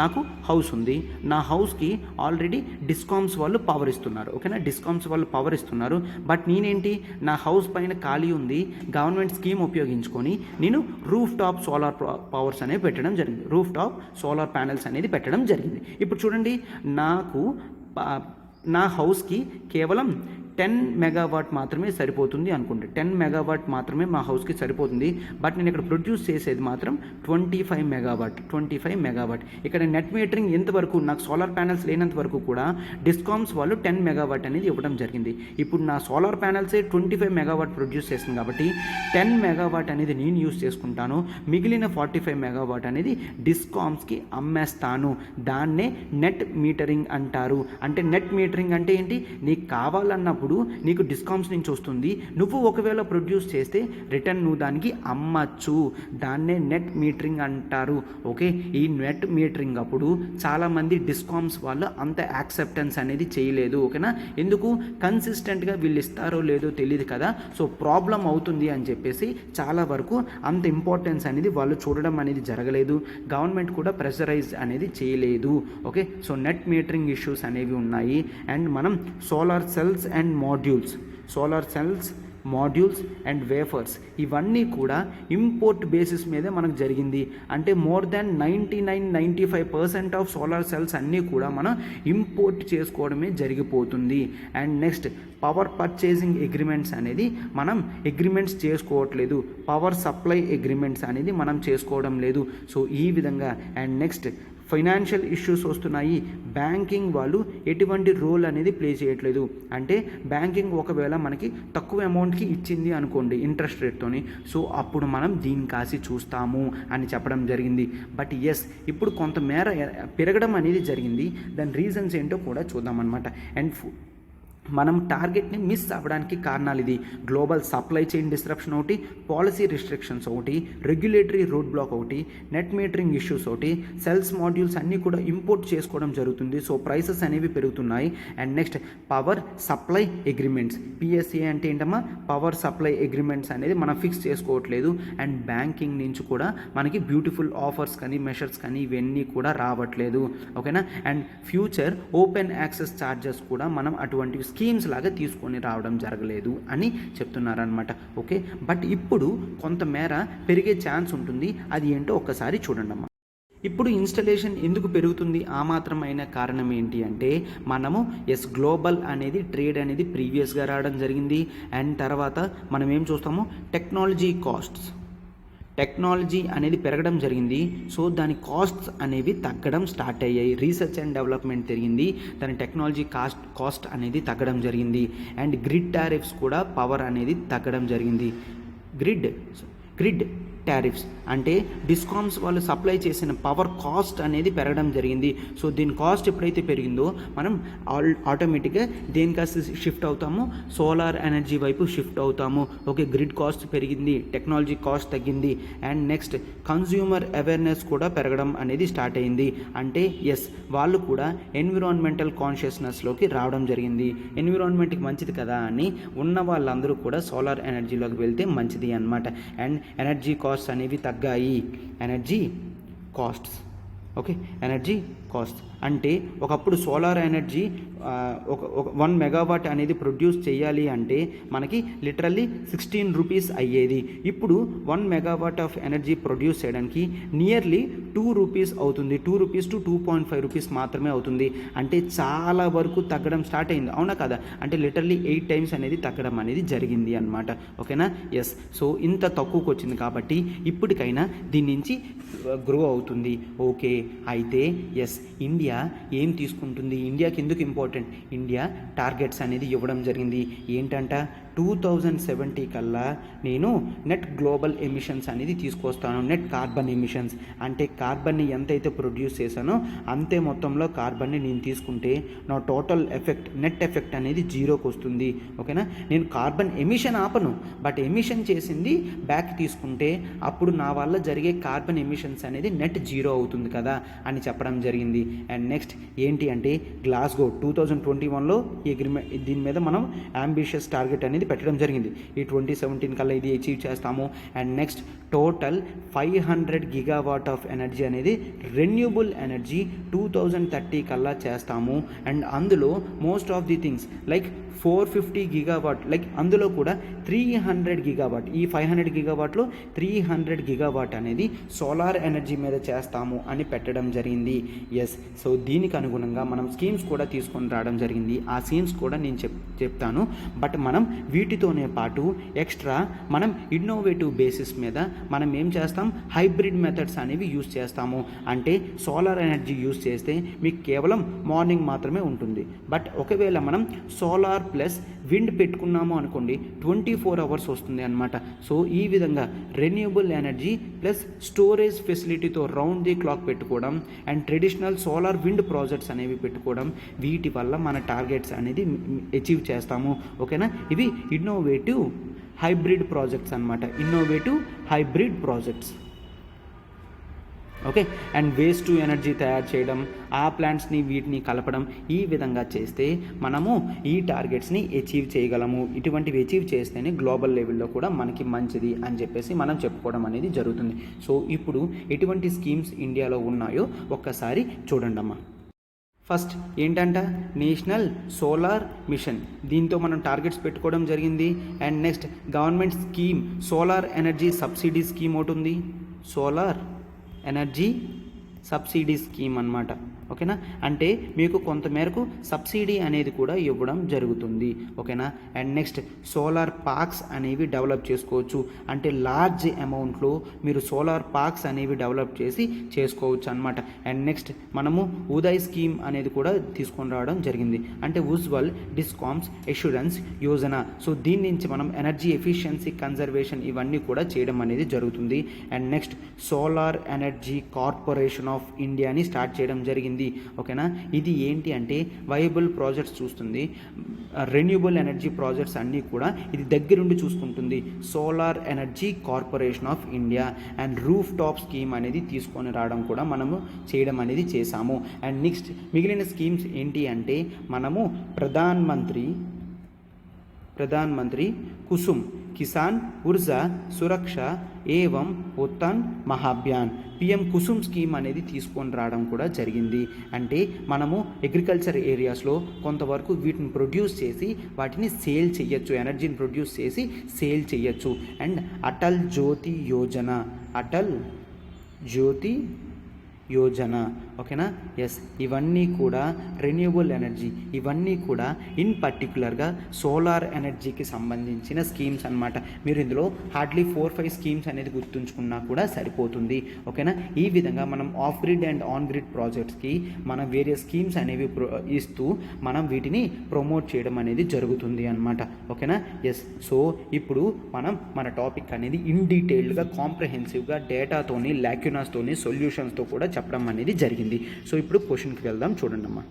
నాకు హౌస్ ఉంది, నా హౌస్కి ఆల్రెడీ డిస్కామ్స్ వాళ్ళు పవర్ ఇస్తున్నారు. ఓకేనా, డిస్కామ్స్ వాళ్ళు పవర్ ఇస్తున్నారు. బట్ నేనేంటి, నా హౌస్ పైన ఖాళీ ఉంది, గవర్నమెంట్ స్కీమ్ ఉపయోగించుకొని నేను రూఫ్ టాప్ సోలార్ పవర్స్ అనేవి పెట్టడం జరిగింది, రూఫ్ టాప్ సోలార్ ప్యానెల్స్ అనేది పెట్టడం జరిగింది. ఇప్పుడు చూడండి, నా హౌస్కి కేవలం 10 మెగావాట్ మాత్రమే సరిపోతుంది అనుకుంటే, 10 మెగావాట్ మాత్రమే మా హౌస్కి సరిపోతుంది. బట్ నేను ఇక్కడ ప్రొడ్యూస్ చేసేది మాత్రం 25 మెగావాట్. ఇక్కడ నెట్ మీటరింగ్ ఎంతవరకు, నాకు సోలార్ ప్యానెల్స్ లేనంత వరకు కూడా డిస్కామ్స్ వాళ్ళు 10 మెగావాట్ అనేది ఇవ్వడం జరిగింది. ఇప్పుడు నా సోలార్ ప్యానెల్సే 25 మెగావాట్ ప్రొడ్యూస్ చేస్తుంది కాబట్టి 10 మెగావాట్ అనేది నేను యూస్ చేసుకుంటాను, మిగిలిన 45 మెగావాట్ అనేది డిస్కామ్స్కి అమ్మేస్తాను. దాన్నే నెట్ మీటరింగ్ అంటారు. అంటే నెట్ మీటరింగ్ అంటే ఏంటి, నీకు కావాలన్నప్పుడు అప్పుడు నీకు డిస్కౌంట్స్ నుంచి వస్తుంది. నువ్వు ఒకవేళ ప్రొడ్యూస్ చేస్తే రిటర్న్ నువ్వు దానికి అమ్మచ్చు. దాన్నే నెట్ మీటరింగ్ అంటారు. ఓకే, ఈ నెట్ మీటరింగ్ అప్పుడు చాలామంది డిస్కామ్స్ వాళ్ళు అంత యాక్సెప్టెన్స్ అనేది చేయలేదు. ఓకేనా, ఎందుకు కన్సిస్టెంట్గా వీళ్ళు ఇస్తారో లేదో తెలియదు కదా, సో ప్రాబ్లం అవుతుంది అని చెప్పేసి చాలా వరకు అంత ఇంపార్టెన్స్ అనేది వాళ్ళు చూడడం అనేది జరగలేదు. గవర్నమెంట్ కూడా ప్రెషరైజ్ అనేది చేయలేదు. Okay, so net metering issues అనేవి ఉన్నాయి. అండ్ మనం సోలార్ సెల్స్ అండ్ వేఫర్స్ ఇవన్నీ కూడా ఇంపోర్ట్ బేసిస్ మీదే మనకు జరిగింది. అంటే more than 95% of solar cells అన్నీ కూడా మనం ఇంపోర్ట్ చేసుకోవడమే జరిగిపోతుంది. And next power purchasing agreements అనేది మనం అగ్రిమెంట్స్ చేసుకోవట్లేదు. పవర్ సప్లై అగ్రిమెంట్స్ అనేది మనం చేసుకోవడం లేదు. సో ఈ విధంగా అండ్ నెక్స్ట్ ఫైనాన్షియల్ ఇష్యూస్ వస్తున్నాయి. బ్యాంకింగ్ వాళ్ళు ఎటువంటి రోల్ అనేది ప్లే చేయట్లేదు. అంటే బ్యాంకింగ్ ఒకవేళ మనకి తక్కువ అమౌంట్కి ఇచ్చింది అనుకోండి ఇంట్రెస్ట్ రేట్తోని, సో అప్పుడు మనం దీని కాసి చూస్తాము అని చెప్పడం జరిగింది. బట్ ఎస్, ఇప్పుడు కొంతమేర పెరగడం అనేది జరిగింది. దాని రీజన్స్ ఏంటో కూడా చూద్దామన్నమాట. అండ్ మనం టార్గెట్ని మిస్ అవ్వడానికి కారణాలు ఇది. గ్లోబల్ సప్లై చైన్ డిస్రప్షన్ ఒకటి, పాలసీ రిస్ట్రిక్షన్స్ ఒకటి, రెగ్యులేటరీ రోడ్ బ్లాక్ ఒకటి, నెట్ మీటరింగ్ ఇష్యూస్ ఒకటి, సెల్స్ మాడ్యూల్స్ అన్నీ కూడా ఇంపోర్ట్ చేసుకోవడం జరుగుతుంది. సో ప్రైసెస్ అనేవి పెరుగుతున్నాయి. And next power supply agreements, PSA అంటే ఏంటమ్మా, పవర్ సప్లై అగ్రిమెంట్స్ అనేది మనం ఫిక్స్ చేసుకోవట్లేదు. అండ్ బ్యాంకింగ్ నుంచి కూడా మనకి బ్యూటిఫుల్ ఆఫర్స్ కానీ మెషర్స్ కానీ ఇవన్నీ కూడా రావట్లేదు. ఓకేనా, and future open access charges కూడా మనం అటువంటి స్కీమ్స్ లాగా తీసుకొని రావడం జరగలేదు అని చెప్తున్నారనమాట. ఓకే, బట్ ఇప్పుడు కొంతమేర పెరిగే ఛాన్స్ ఉంటుంది. అది ఏంటో ఒక్కసారి చూడండి అమ్మా. ఇప్పుడు ఇన్స్టలేషన్ ఎందుకు పెరుగుతుంది? ఆ మాత్రమైన కారణం ఏంటి అంటే మనము గ్లోబల్ అనేది ట్రేడ్ అనేది ప్రీవియస్గా రావడం జరిగింది. అండ్ తర్వాత మనం ఏం చూస్తాము, టెక్నాలజీ అనేది పెరగడం జరిగింది. సో దాని కాస్ట్స్ అనేవి తగ్గడం స్టార్ట్ అయ్యాయి. రీసెర్చ్ అండ్ డెవలప్మెంట్ పెరిగింది, దాని టెక్నాలజీ కాస్ట్ అనేది తగ్గడం జరిగింది. అండ్ గ్రిడ్ టారిఫ్స్ కూడా పవర్ అనేది తగ్గడం జరిగింది. గ్రిడ్ టారిఫ్స్ అంటే డిస్కామ్స్ వాళ్ళు సప్లై చేసిన పవర్ కాస్ట్ అనేది పెరగడం జరిగింది. సో దీని కాస్ట్ ఎప్పుడైతే పెరిగిందో మనం ఆటోమేటిక్గా దేనికాస్త షిఫ్ట్ అవుతాము, సోలార్ ఎనర్జీ వైపు షిఫ్ట్ అవుతాము. ఓకే, గ్రిడ్ కాస్ట్ పెరిగింది, టెక్నాలజీ కాస్ట్ తగ్గింది. అండ్ నెక్స్ట్ కన్జ్యూమర్ అవేర్నెస్ కూడా పెరగడం అనేది స్టార్ట్ అయింది. అంటే వాళ్ళు కూడా ఎన్విరాన్మెంటల్ కాన్షియస్నెస్లోకి రావడం జరిగింది. ఎన్విరాన్మెంట్కి మంచిది కదా అని ఉన్న వాళ్ళందరూ కూడా సోలార్ ఎనర్జీలోకి వెళ్తే మంచిది అన్నమాట. అండ్ ఎనర్జీ కాస్ట్ అనేవి తగ్గాయి. ఎనర్జీ కాస్ట్ అంటే ఒకప్పుడు సోలార్ ఎనర్జీ ఒక 1 మెగావాట్ అనేది ప్రొడ్యూస్ చేయాలి అంటే మనకి లిటరల్లీ 16 రూపీస్ అయ్యేది. ఇప్పుడు 1 మెగావాట్ ఆఫ్ ఎనర్జీ ప్రొడ్యూస్ చేయడానికి నియర్లీ 2 రూపీస్ అవుతుంది. 2 రూపీస్ టు 2.5 రూపీస్ మాత్రమే అవుతుంది. అంటే చాలా వరకు తగ్గడం స్టార్ట్ అయింది, అవునా కదా? అంటే లిటరల్లీ 8 టైమ్స్ అనేది తగ్గడం అనేది జరిగింది అనమాట. ఓకేనా, సో ఇంత తక్కువకు వచ్చింది కాబట్టి ఇప్పటికైనా దీని నుంచి గ్రో అవుతుంది. ఓకే, అయితే ఇండియా ఏం తీసుకుంటుంది? ఇండియాకి ఎందుకు ఇంపార్టెంట్? ఇండియా టార్గెట్స్ అనేది ఇవ్వడం జరిగింది. ఏంటంట, 2070 కల్లా నేను నెట్ గ్లోబల్ ఎమిషన్స్ అనేది తీసుకొస్తాను. నెట్ కార్బన్ ఎమిషన్స్ అంటే కార్బన్ని ఎంతైతే ప్రొడ్యూస్ చేశానో అంతే మొత్తంలో కార్బన్ని నేను తీసుకుంటే నా టోటల్ నెట్ ఎఫెక్ట్ అనేది జీరోకి వస్తుంది. ఓకేనా, నేను కార్బన్ ఎమిషన్ ఆపను, బట్ ఎమిషన్ చేసింది బ్యాక్ తీసుకుంటే అప్పుడు నా వల్ల జరిగే కార్బన్ ఎమిషన్స్ అనేది నెట్ జీరో అవుతుంది కదా అని చెప్పడం జరిగింది. అండ్ నెక్స్ట్ ఏంటి అంటే గ్లాస్గో 2021లో ఈ అగ్రిమెంట్, దీని మీద మనం అంబిషియస్ టార్గెట్ అనేది పెట్టడం జరిగింది. ఈ 2017 కల్లా ఇది అచీవ్ చేస్తాము. And next total 500 gigawatt of energy అనేది రెన్యూబుల్ ఎనర్జీ 2030 కల్లా చేస్తాము. అండ్ అందులో most of the things like 450 gigawatt, like అందులో కూడా 300 గిగావాట్, ఈ 500 గిగావాట్లో 300 గిగావాట్ అనేది సోలార్ ఎనర్జీ మీద చేస్తాము అని పెట్టడం జరిగింది. సో దీనికి అనుగుణంగా మనం స్కీమ్స్ కూడా తీసుకొని రావడం జరిగింది. ఆ స్కీమ్స్ కూడా నేను చెప్తాను. బట్ మనం వీటితోనే పాటు ఎక్స్ట్రా మనం ఇన్నోవేటివ్ బేసిస్ మీద మనం ఏం చేస్తాం, హైబ్రిడ్ మెథడ్స్ అనేవి యూస్ చేస్తాము. అంటే సోలార్ ఎనర్జీ యూస్ చేస్తే మీకు కేవలం మార్నింగ్ మాత్రమే ఉంటుంది. బట్ ఒకవేళ మనం సోలార్ ప్లస్ విండ్ పెట్టుకున్నాము అనుకోండి 24 అవర్స్ వస్తుంది అనమాట. సో ఈ విధంగా రెన్యూబుల్ ఎనర్జీ ప్లస్ స్టోరేజ్ ఫెసిలిటీతో రౌండ్ ది క్లాక్ పెట్టుకోవడం and traditional solar wind projects అనేవి పెట్టుకోవడం, వీటి వల్ల మన టార్గెట్స్ అనేది అచీవ్ చేస్తాము. ఓకేనా, ఇవి ఇన్నోవేటివ్ హైబ్రిడ్ ప్రాజెక్ట్స్ అనమాట, innovative hybrid projects. Okay, and waste to energy తయారు చేయడం, ఆ ప్లాంట్స్ని వీటిని కలపడం, ఈ విధంగా చేస్తే మనము ఈ టార్గెట్స్ని అచీవ్ చేయగలము. ఇటువంటివి అచీవ్ చేస్తేనే గ్లోబల్ లెవెల్లో కూడా మనకి మంచిది అని చెప్పేసి మనం చెప్పుకోవడం అనేది జరుగుతుంది. సో ఇప్పుడు ఎటువంటి స్కీమ్స్ ఇండియాలో ఉన్నాయో ఒక్కసారి చూడండి అమ్మా. ఫస్ట్ ఏంటంట, నేషనల్ సోలార్ మిషన్, దీంతో మనం టార్గెట్స్ పెట్టుకోవడం జరిగింది. And next government scheme solar energy subsidy scheme ఒకటి ఉంది, సోలార్ ఎనర్జీ సబ్సిడీ స్కీమ్ అన్నమాట. ఓకేనా, అంటే మీకు కొంతమేరకు సబ్సిడీ అనేది కూడా ఇవ్వడం జరుగుతుంది. ఓకేనా, అండ్ నెక్స్ట్ సోలార్ పార్క్స్ అనేవి డెవలప్ చేసుకోవచ్చు, అంటే లార్జ్ అమౌంట్లో మీరు సోలార్ పార్క్స్ అనేవి డెవలప్ చేసి చేసుకోవచ్చు అనమాట. అండ్ నెక్స్ట్ మనము ఉదయ్ స్కీమ్ అనేది కూడా తీసుకొని రావడం జరిగింది, అంటే Ujjwal discoms assurance Yojana. So దీని నుంచి మనం ఎనర్జీ ఎఫిషియన్సీ కన్జర్వేషన్ ఇవన్నీ కూడా చేయడం అనేది జరుగుతుంది. And next solar energy corporation of ఇండియాని స్టార్ట్ చేయడం జరిగింది. ఓకేనా, ఇది ఏంటి అంటే వైబుల్ ప్రాజెక్ట్స్ చూస్తుంది, రెన్యూబుల్ ఎనర్జీ ప్రాజెక్ట్స్ అన్నీ కూడా ఇది దగ్గరుండి చూసుకుంటుంది. Solar energy corporation of India and roof top scheme అనేది తీసుకొని రావడం కూడా మనము చేయడం అనేది చేశాము. అండ్ నెక్స్ట్ మిగిలిన స్కీమ్స్ ఏంటి అంటే మనము ప్రధాన్ మంత్రి కుసుమ్ కిసాన్ ఊర్జా సురక్ష ఏవం ఉత్తాన్ మహాభియాన్ పిఎం కుసుమ్ స్కీమ్ అనేది తీసుకొని రావడం కూడా జరిగింది. అంటే మనము అగ్రికల్చర్ ఏరియాస్లో కొంతవరకు వీటిని ప్రొడ్యూస్ చేసి వాటిని సేల్ చేయొచ్చు, ఎనర్జీని ప్రొడ్యూస్ చేసి సేల్ చేయొచ్చు. అండ్ అటల్ జ్యోతి యోజన ఓకేనా, ఎస్, ఇవన్నీ కూడా రెన్యూబుల్ ఎనర్జీ, ఇవన్నీ కూడా ఇన్ పర్టికులర్గా సోలార్ ఎనర్జీకి సంబంధించిన స్కీమ్స్ అనమాట. మీరు ఇందులో హార్డ్లీ 4-5 స్కీమ్స్ అనేది గుర్తుంచుకున్నా కూడా సరిపోతుంది. ఓకేనా, ఈ విధంగా మనం off grid and on grid ప్రాజెక్ట్స్కి మనం వేరే స్కీమ్స్ అనేవి ఇస్తూ మనం వీటిని ప్రమోట్ చేయడం అనేది జరుగుతుంది అనమాట. ఓకేనా, ఎస్. సో ఇప్పుడు మనం మన టాపిక్ అనేది ఇన్ డీటెయిల్డ్గా కాంప్రహెన్సివ్గా డేటాతోని లాక్యునాస్తోని సొల్యూషన్స్తో కూడా చెప్పడం అనేది జరిగింది. సో ఇప్పుడు క్వశ్చన్కి వెళ్దాం, చూడండి అమ్మా.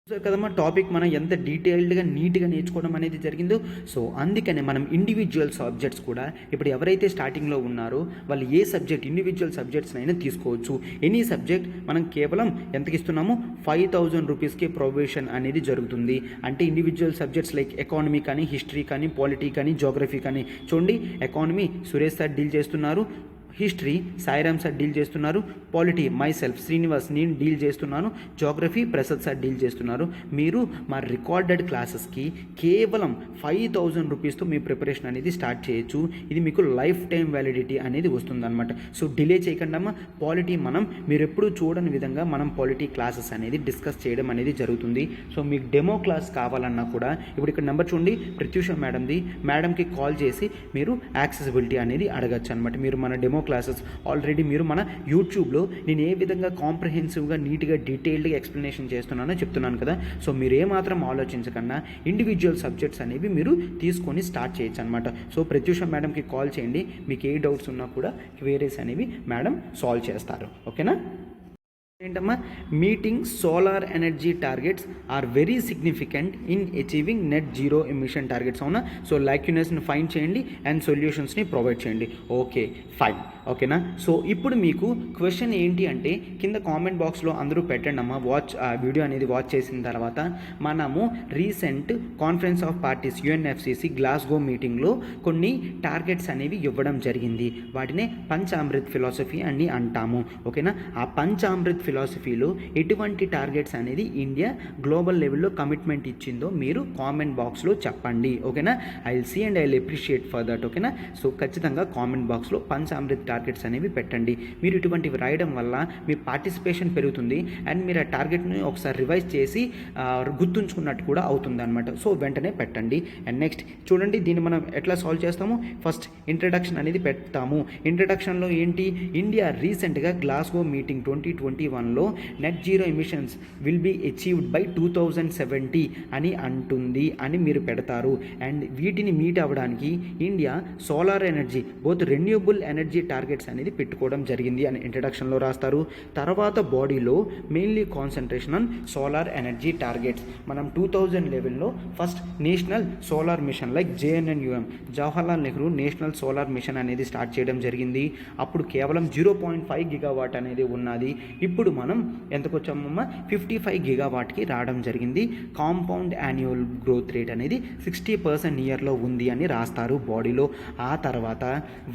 చూసారు కదమ్మా, టాపిక్ మనం ఎంత డీటెయిల్డ్గా నీట్గా నేర్చుకోవడం అనేది జరిగిందో. సో అందుకనే మనం ఇండివిజువల్ సబ్జెక్ట్స్ కూడా ఇప్పుడు ఎవరైతే స్టార్టింగ్లో ఉన్నారో వాళ్ళు ఏ సబ్జెక్ట్ ఇండివిజువల్ సబ్జెక్ట్స్ అయినా తీసుకోవచ్చు. ఎనీ సబ్జెక్ట్ మనం కేవలం ఎంతకి ఇస్తున్నాము, 5,000 రూపీస్కి ప్రొవిషన్ అనేది జరుగుతుంది. అంటే ఇండివిజువల్ సబ్జెక్ట్స్ లైక్ ఎకానమీ కానీ, హిస్టరీ కానీ, పాలిటీ కానీ, జోగ్రఫీ కానీ. చూడండి, ఎకానమీ సురేష్ సార్ డీల్ చేస్తున్నారు, హిస్టరీ సాయిరామ్ సార్ డీల్ చేస్తున్నారు, పాలిటీ మై సెల్ఫ్ శ్రీనివాస్ నేను డీల్ చేస్తున్నాను, జోగ్రఫీ ప్రసాద్ సార్ డీల్ చేస్తున్నారు. మీరు మా రికార్డెడ్ క్లాసెస్కి కేవలం 5,000 రూపీస్తో మీ ప్రిపరేషన్ అనేది స్టార్ట్ చేయొచ్చు. ఇది మీకు లైఫ్ టైం వ్యాలిడిటీ అనేది వస్తుందన్నమాట. సో డిలే చేయకుండా పాలిటీ మీరు ఎప్పుడూ చూడని విధంగా మనం పాలిటీ క్లాసెస్ అనేది డిస్కస్ చేయడం అనేది జరుగుతుంది. సో మీకు డెమో క్లాస్ కావాలన్నా కూడా ఇప్పుడు ఇక్కడ నెంబర్ చూడండి, ప్రత్యూష మేడంకి కాల్ చేసి మీరు యాక్సెసిబిలిటీ అనేది అడగచ్చు అనమాట. మీరు మన డెమో క్లాసెస్ ఆల్రెడీ మీరు మన యూట్యూబ్లో నేను ఏ విధంగా కాంప్రహెన్సివ్గా నీట్గా డీటెయిల్డ్గా ఎక్స్ప్లెనేషన్ చేస్తున్నానో చెప్తున్నాను కదా. సో మీరు ఏమాత్రం ఆలోచించకుండా ఇండివిజువల్ సబ్జెక్ట్స్ అనేవి మీరు తీసుకొని స్టార్ట్ చేయొచ్చు అనమాట. సో ప్రత్యూష మేడంకి కాల్ చేయండి, మీకు ఏ డౌట్స్ ఉన్నా కూడా క్వేరీస్ అనేవి మేడం సాల్వ్ చేస్తారు. ఓకేనా, ఏంటమ్మా, meeting solar energy targets are very significant in achieving net zero emission targets. అవునా, సో లాక్యునస్ని ఫైండ్ చేయండి అండ్ సొల్యూషన్స్ని ప్రొవైడ్ చేయండి. ఓకే ఫైన్, ఓకేనా. సో ఇప్పుడు మీకు క్వశ్చన్ ఏంటి అంటే కింద కామెంట్ బాక్స్లో అందరూ పెట్టండి అమ్మా. వీడియో అనేది వాచ్ చేసిన తర్వాత మనము recent conference of parties UNFCCC Glasgow మీటింగ్లో కొన్ని టార్గెట్స్ అనేవి ఇవ్వడం జరిగింది. వాటినే పంచామృత్ ఫిలాసఫీ అని అంటాము. ఓకేనా, ఆ పంచామృత్ ఫిలాసఫీలో ఎటువంటి టార్గెట్స్ అనేది ఇండియా గ్లోబల్ లెవెల్లో కమిట్మెంట్ ఇచ్చిందో మీరు కామెంట్ బాక్స్లో చెప్పండి. ఓకేనా, I will see and I will appreciate for that. ఓకేనా, సో ఖచ్చితంగా కామెంట్ బాక్స్లో పంచామృత్ టార్గెట్స్ అనేవి పెట్టండి. మీరు ఇటువంటివి రాయడం వల్ల మీ పార్టిసిపేషన్ పెరుగుతుంది అండ్ మీరు ఆ టార్గెట్ని ఒకసారి రివైజ్ చేసి గుర్తుంచుకున్నట్టు కూడా అవుతుంది అనమాట. సో వెంటనే పెట్టండి. అండ్ నెక్స్ట్ చూడండి, దీన్ని మనం ఎట్లా సాల్వ్ చేస్తాము. ఫస్ట్ ఇంట్రడక్షన్ అనేది పెడతాము. ఇంట్రడక్షన్లో ఏంటి, ఇండియా రీసెంట్గా గ్లాస్గో మీటింగ్ 2021 2031లో net zero emissions will be achieved by 2070 అని అంటుంది అని మీరు పెడతారు. అండ్ వీటిని మీట్ అవ్వడానికి India solar energy both renewable energy targets అనేది పెట్టుకోవడం జరిగింది అని ఇంట్రడక్షన్లో రాస్తారు. తర్వాత బాడీలో mainly concentration on solar energy targets. మనం 2011లో first national solar mission like JNNUM Jawaharlal Nehru national solar mission అనేది స్టార్ట్ చేయడం జరిగింది. అప్పుడు కేవలం 0.5 గిగావాట్ అనేది ఉన్నది. ఇప్పుడు మనం ఎంతకు వచ్చామమ్మా 55 గిగావాట్కి రావడం జరిగింది. కాంపౌండ్ యాన్యువల్ గ్రోత్ రేట్ అనేది 60% ఇయర్లో ఉంది అని రాస్తారు బాడీలో. ఆ తర్వాత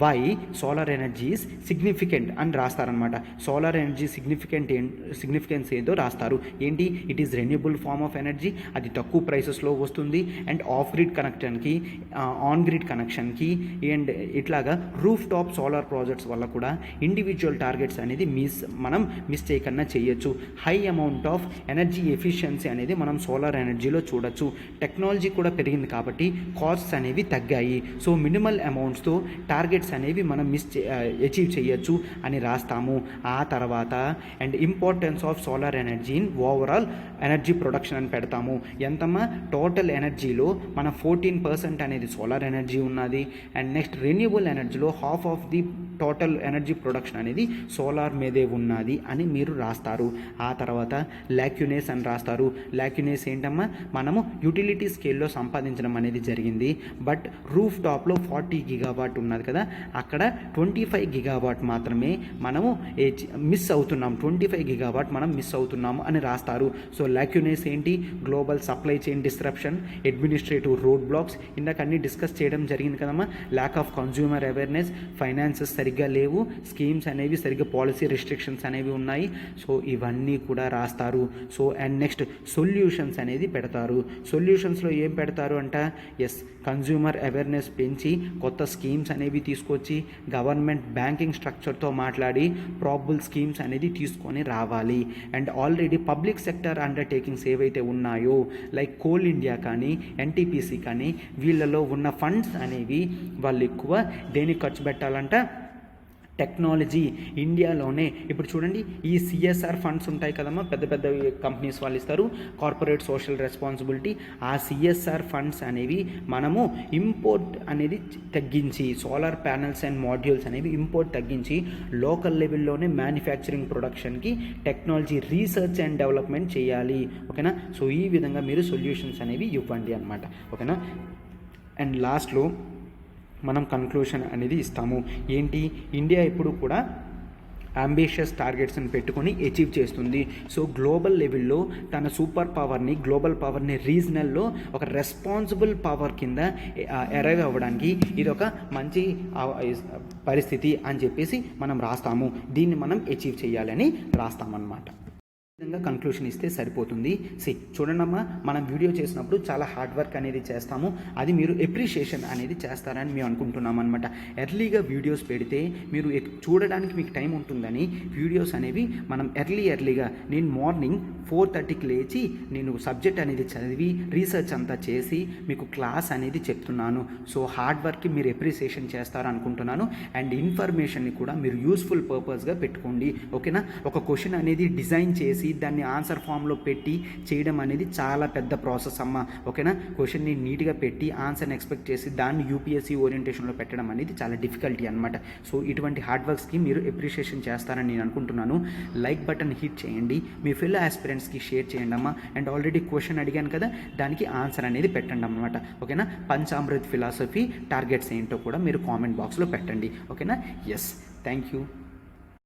why solar energy is significant అని రాస్తారనమాట. సోలార్ ఎనర్జీ సిగ్నిఫికెన్స్ ఏదో రాస్తారు. ఏంటి, it is renewable form of energy, అది తక్కువ ప్రైసెస్లో వస్తుంది. అండ్ ఆఫ్ గ్రిడ్ కనెక్షన్కి, ఆన్ గ్రిడ్ కనెక్షన్కి అండ్ ఇట్లాగా రూఫ్ టాప్ సోలార్ ప్రాజెక్ట్స్ వల్ల కూడా ఇండివిజువల్ టార్గెట్స్ అనేది మనం మిస్ చేయకుండా చేయొచ్చు. High amount of energy efficiency అనేది మనం సోలార్ ఎనర్జీలో చూడొచ్చు. టెక్నాలజీ కూడా పెరిగింది కాబట్టి కాస్ట్స్ అనేవి తగ్గాయి. సో మినిమల్ అమౌంట్స్తో టార్గెట్స్ అనేవి మనం అచీవ్ చేయొచ్చు అని రాస్తాము. ఆ తర్వాత and importance of solar energy in overall energy production అని పెడతాము. ఎంతమ్మా టోటల్ ఎనర్జీలో మన 14% అనేది సోలార్ ఎనర్జీ ఉన్నది. అండ్ నెక్స్ట్ రెన్యూబుల్ ఎనర్జీలో half of the total energy production అనేది సోలార్ మీదే ఉన్నది అని మీరు రాస్తారు. ఆ తర్వాత లాక్యునేస్ అని రాస్తారు. లాక్యునేస్ ఏంటమ్మా, మనము యూటిలిటీ స్కేల్లో సంపాదించడం అనేది జరిగింది. బట్ రూఫ్ టాప్లో 40 గిగావాట్ ఉన్నది కదా, అక్కడ 25 గిగావాట్ మాత్రమే మనము మిస్ అవుతున్నాం. 25 గిగావాట్ మనం మిస్ అవుతున్నాము అని రాస్తారు. సో లాక్యునేస్ ఏంటి, global supply chain disruption, administrative road blocks, ఇందాక అన్ని డిస్కస్ చేయడం జరిగింది కదమ్మా. Lack of consumer awareness, finances సరిగ్గా లేవు, స్కీమ్స్ అనేవి సరిగ్గా పాలసీ రిస్ట్రిక్షన్స్ అనేవి ఉన్నాయి. సో ఇవన్నీ కూడా రాస్తారు. సో అండ్ నెక్స్ట్ సొల్యూషన్స్ అనేది పెడతారు. సొల్యూషన్స్లో ఏం పెడతారు అంట, కన్జ్యూమర్ అవేర్నెస్ పెంచి కొత్త స్కీమ్స్ అనేవి తీసుకొచ్చి గవర్నమెంట్ బ్యాంకింగ్ స్ట్రక్చర్తో మాట్లాడి ప్రాబుల్ స్కీమ్స్ అనేది తీసుకొని రావాలి. And already public sector undertakings ఏవైతే ఉన్నాయో లైక్ కోల్ ఇండియా కానీ NTPC కానీ వీళ్ళలో ఉన్న ఫండ్స్ అనేవి వాళ్ళు ఎక్కువ దేనికి ఖర్చు పెట్టాలంట, టెక్నాలజీ. ఇండియాలోనే ఇప్పుడు చూడండి ఈ CSR ఫండ్స్ ఉంటాయి కదమ్మా, పెద్ద పెద్ద కంపెనీస్ వాళ్ళు ఇస్తారు, కార్పొరేట్ సోషల్ రెస్పాన్సిబిలిటీ. ఆ CSR ఫండ్స్ అనేవి మనము ఇంపోర్ట్ అనేది తగ్గించి, సోలార్ ప్యానల్స్ అండ్ మాడ్యూల్స్ అనేవి ఇంపోర్ట్ తగ్గించి లోకల్ లెవెల్లోనే మ్యానుఫ్యాక్చరింగ్ ప్రొడక్షన్కి టెక్నాలజీ రీసెర్చ్ అండ్ డెవలప్మెంట్ చేయాలి. ఓకేనా. సో ఈ విధంగా మీరు సొల్యూషన్స్ అనేవి ఇవ్వండి అనమాట. ఓకేనా. అండ్ లాస్ట్లో మనం కన్క్లూషన్ అనేది ఇస్తాము. ఏంటి, ఇండియా ఎప్పుడు కూడా అంబిషియస్ టార్గెట్స్ని పెట్టుకొని అచీవ్ చేస్తుంది. సో గ్లోబల్ లెవెల్లో తన గ్లోబల్ పవర్ని రీజనల్లో ఒక రెస్పాన్సిబుల్ పవర్ కింద అరైవ్ అవ్వడానికి ఇది ఒక మంచి పరిస్థితి అని చెప్పేసి మనం రాస్తాము. దీన్ని మనం అచీవ్ చేయాలని రాస్తామన్నమాట. విధంగా కన్క్లూషన్ ఇస్తే సరిపోతుంది. చూడండమ్మా, మనం వీడియో చేసినప్పుడు చాలా హార్డ్ వర్క్ అనేది చేస్తాము. అది మీరు ఎప్రిషియేషన్ అనేది చేస్తారని మేము అనుకుంటున్నాం అనమాట. ఎర్లీగా వీడియోస్ పెడితే మీరు చూడడానికి మీకు టైం ఉంటుందని వీడియోస్ అనేవి మనం ఎర్లీగా నేను మార్నింగ్ 4:30కి లేచి నేను సబ్జెక్ట్ అనేది చదివి రీసెర్చ్ అంతా చేసి మీకు క్లాస్ అనేది చెప్తున్నాను. సో హార్డ్ వర్క్కి మీరు ఎప్రిషియేషన్ చేస్తారనుకుంటున్నాను. అండ్ ఇన్ఫర్మేషన్ని కూడా మీరు యూస్ఫుల్ పర్పస్గా పెట్టుకోండి. ఓకేనా. ఒక క్వశ్చన్ అనేది డిజైన్ చేసి దాన్ని ఆన్సర్ ఫామ్లో పెట్టి చేయడం అనేది చాలా పెద్ద ప్రాసెస్ అమ్మ. ఓకేనా. క్వశ్చన్ని నీట్గా పెట్టి ఆన్సర్ని ఎక్స్పెక్ట్ చేసి దాన్ని UPSC ఓరియంటేషన్లో పెట్టడం అనేది చాలా డిఫికల్టీ అనమాట. సో ఇటువంటి హార్డ్ వర్క్స్కి మీరు ఎప్రిషియేషన్ చేస్తారని నేను అనుకుంటున్నాను. లైక్ బటన్ హిట్ చేయండి, మీ ఫెలో ఆస్పిరెంట్స్కి షేర్ చేయండి అమ్మా. అండ్ ఆల్రెడీ క్వశ్చన్ అడిగాను కదా, దానికి ఆన్సర్ అనేది పెట్టండి అన్నమాట. ఓకేనా. పంచామృత్ ఫిలాసఫీ టార్గెట్స్ ఏంటో కూడా మీరు కామెంట్ బాక్స్లో పెట్టండి. ఓకేనా. Thank you.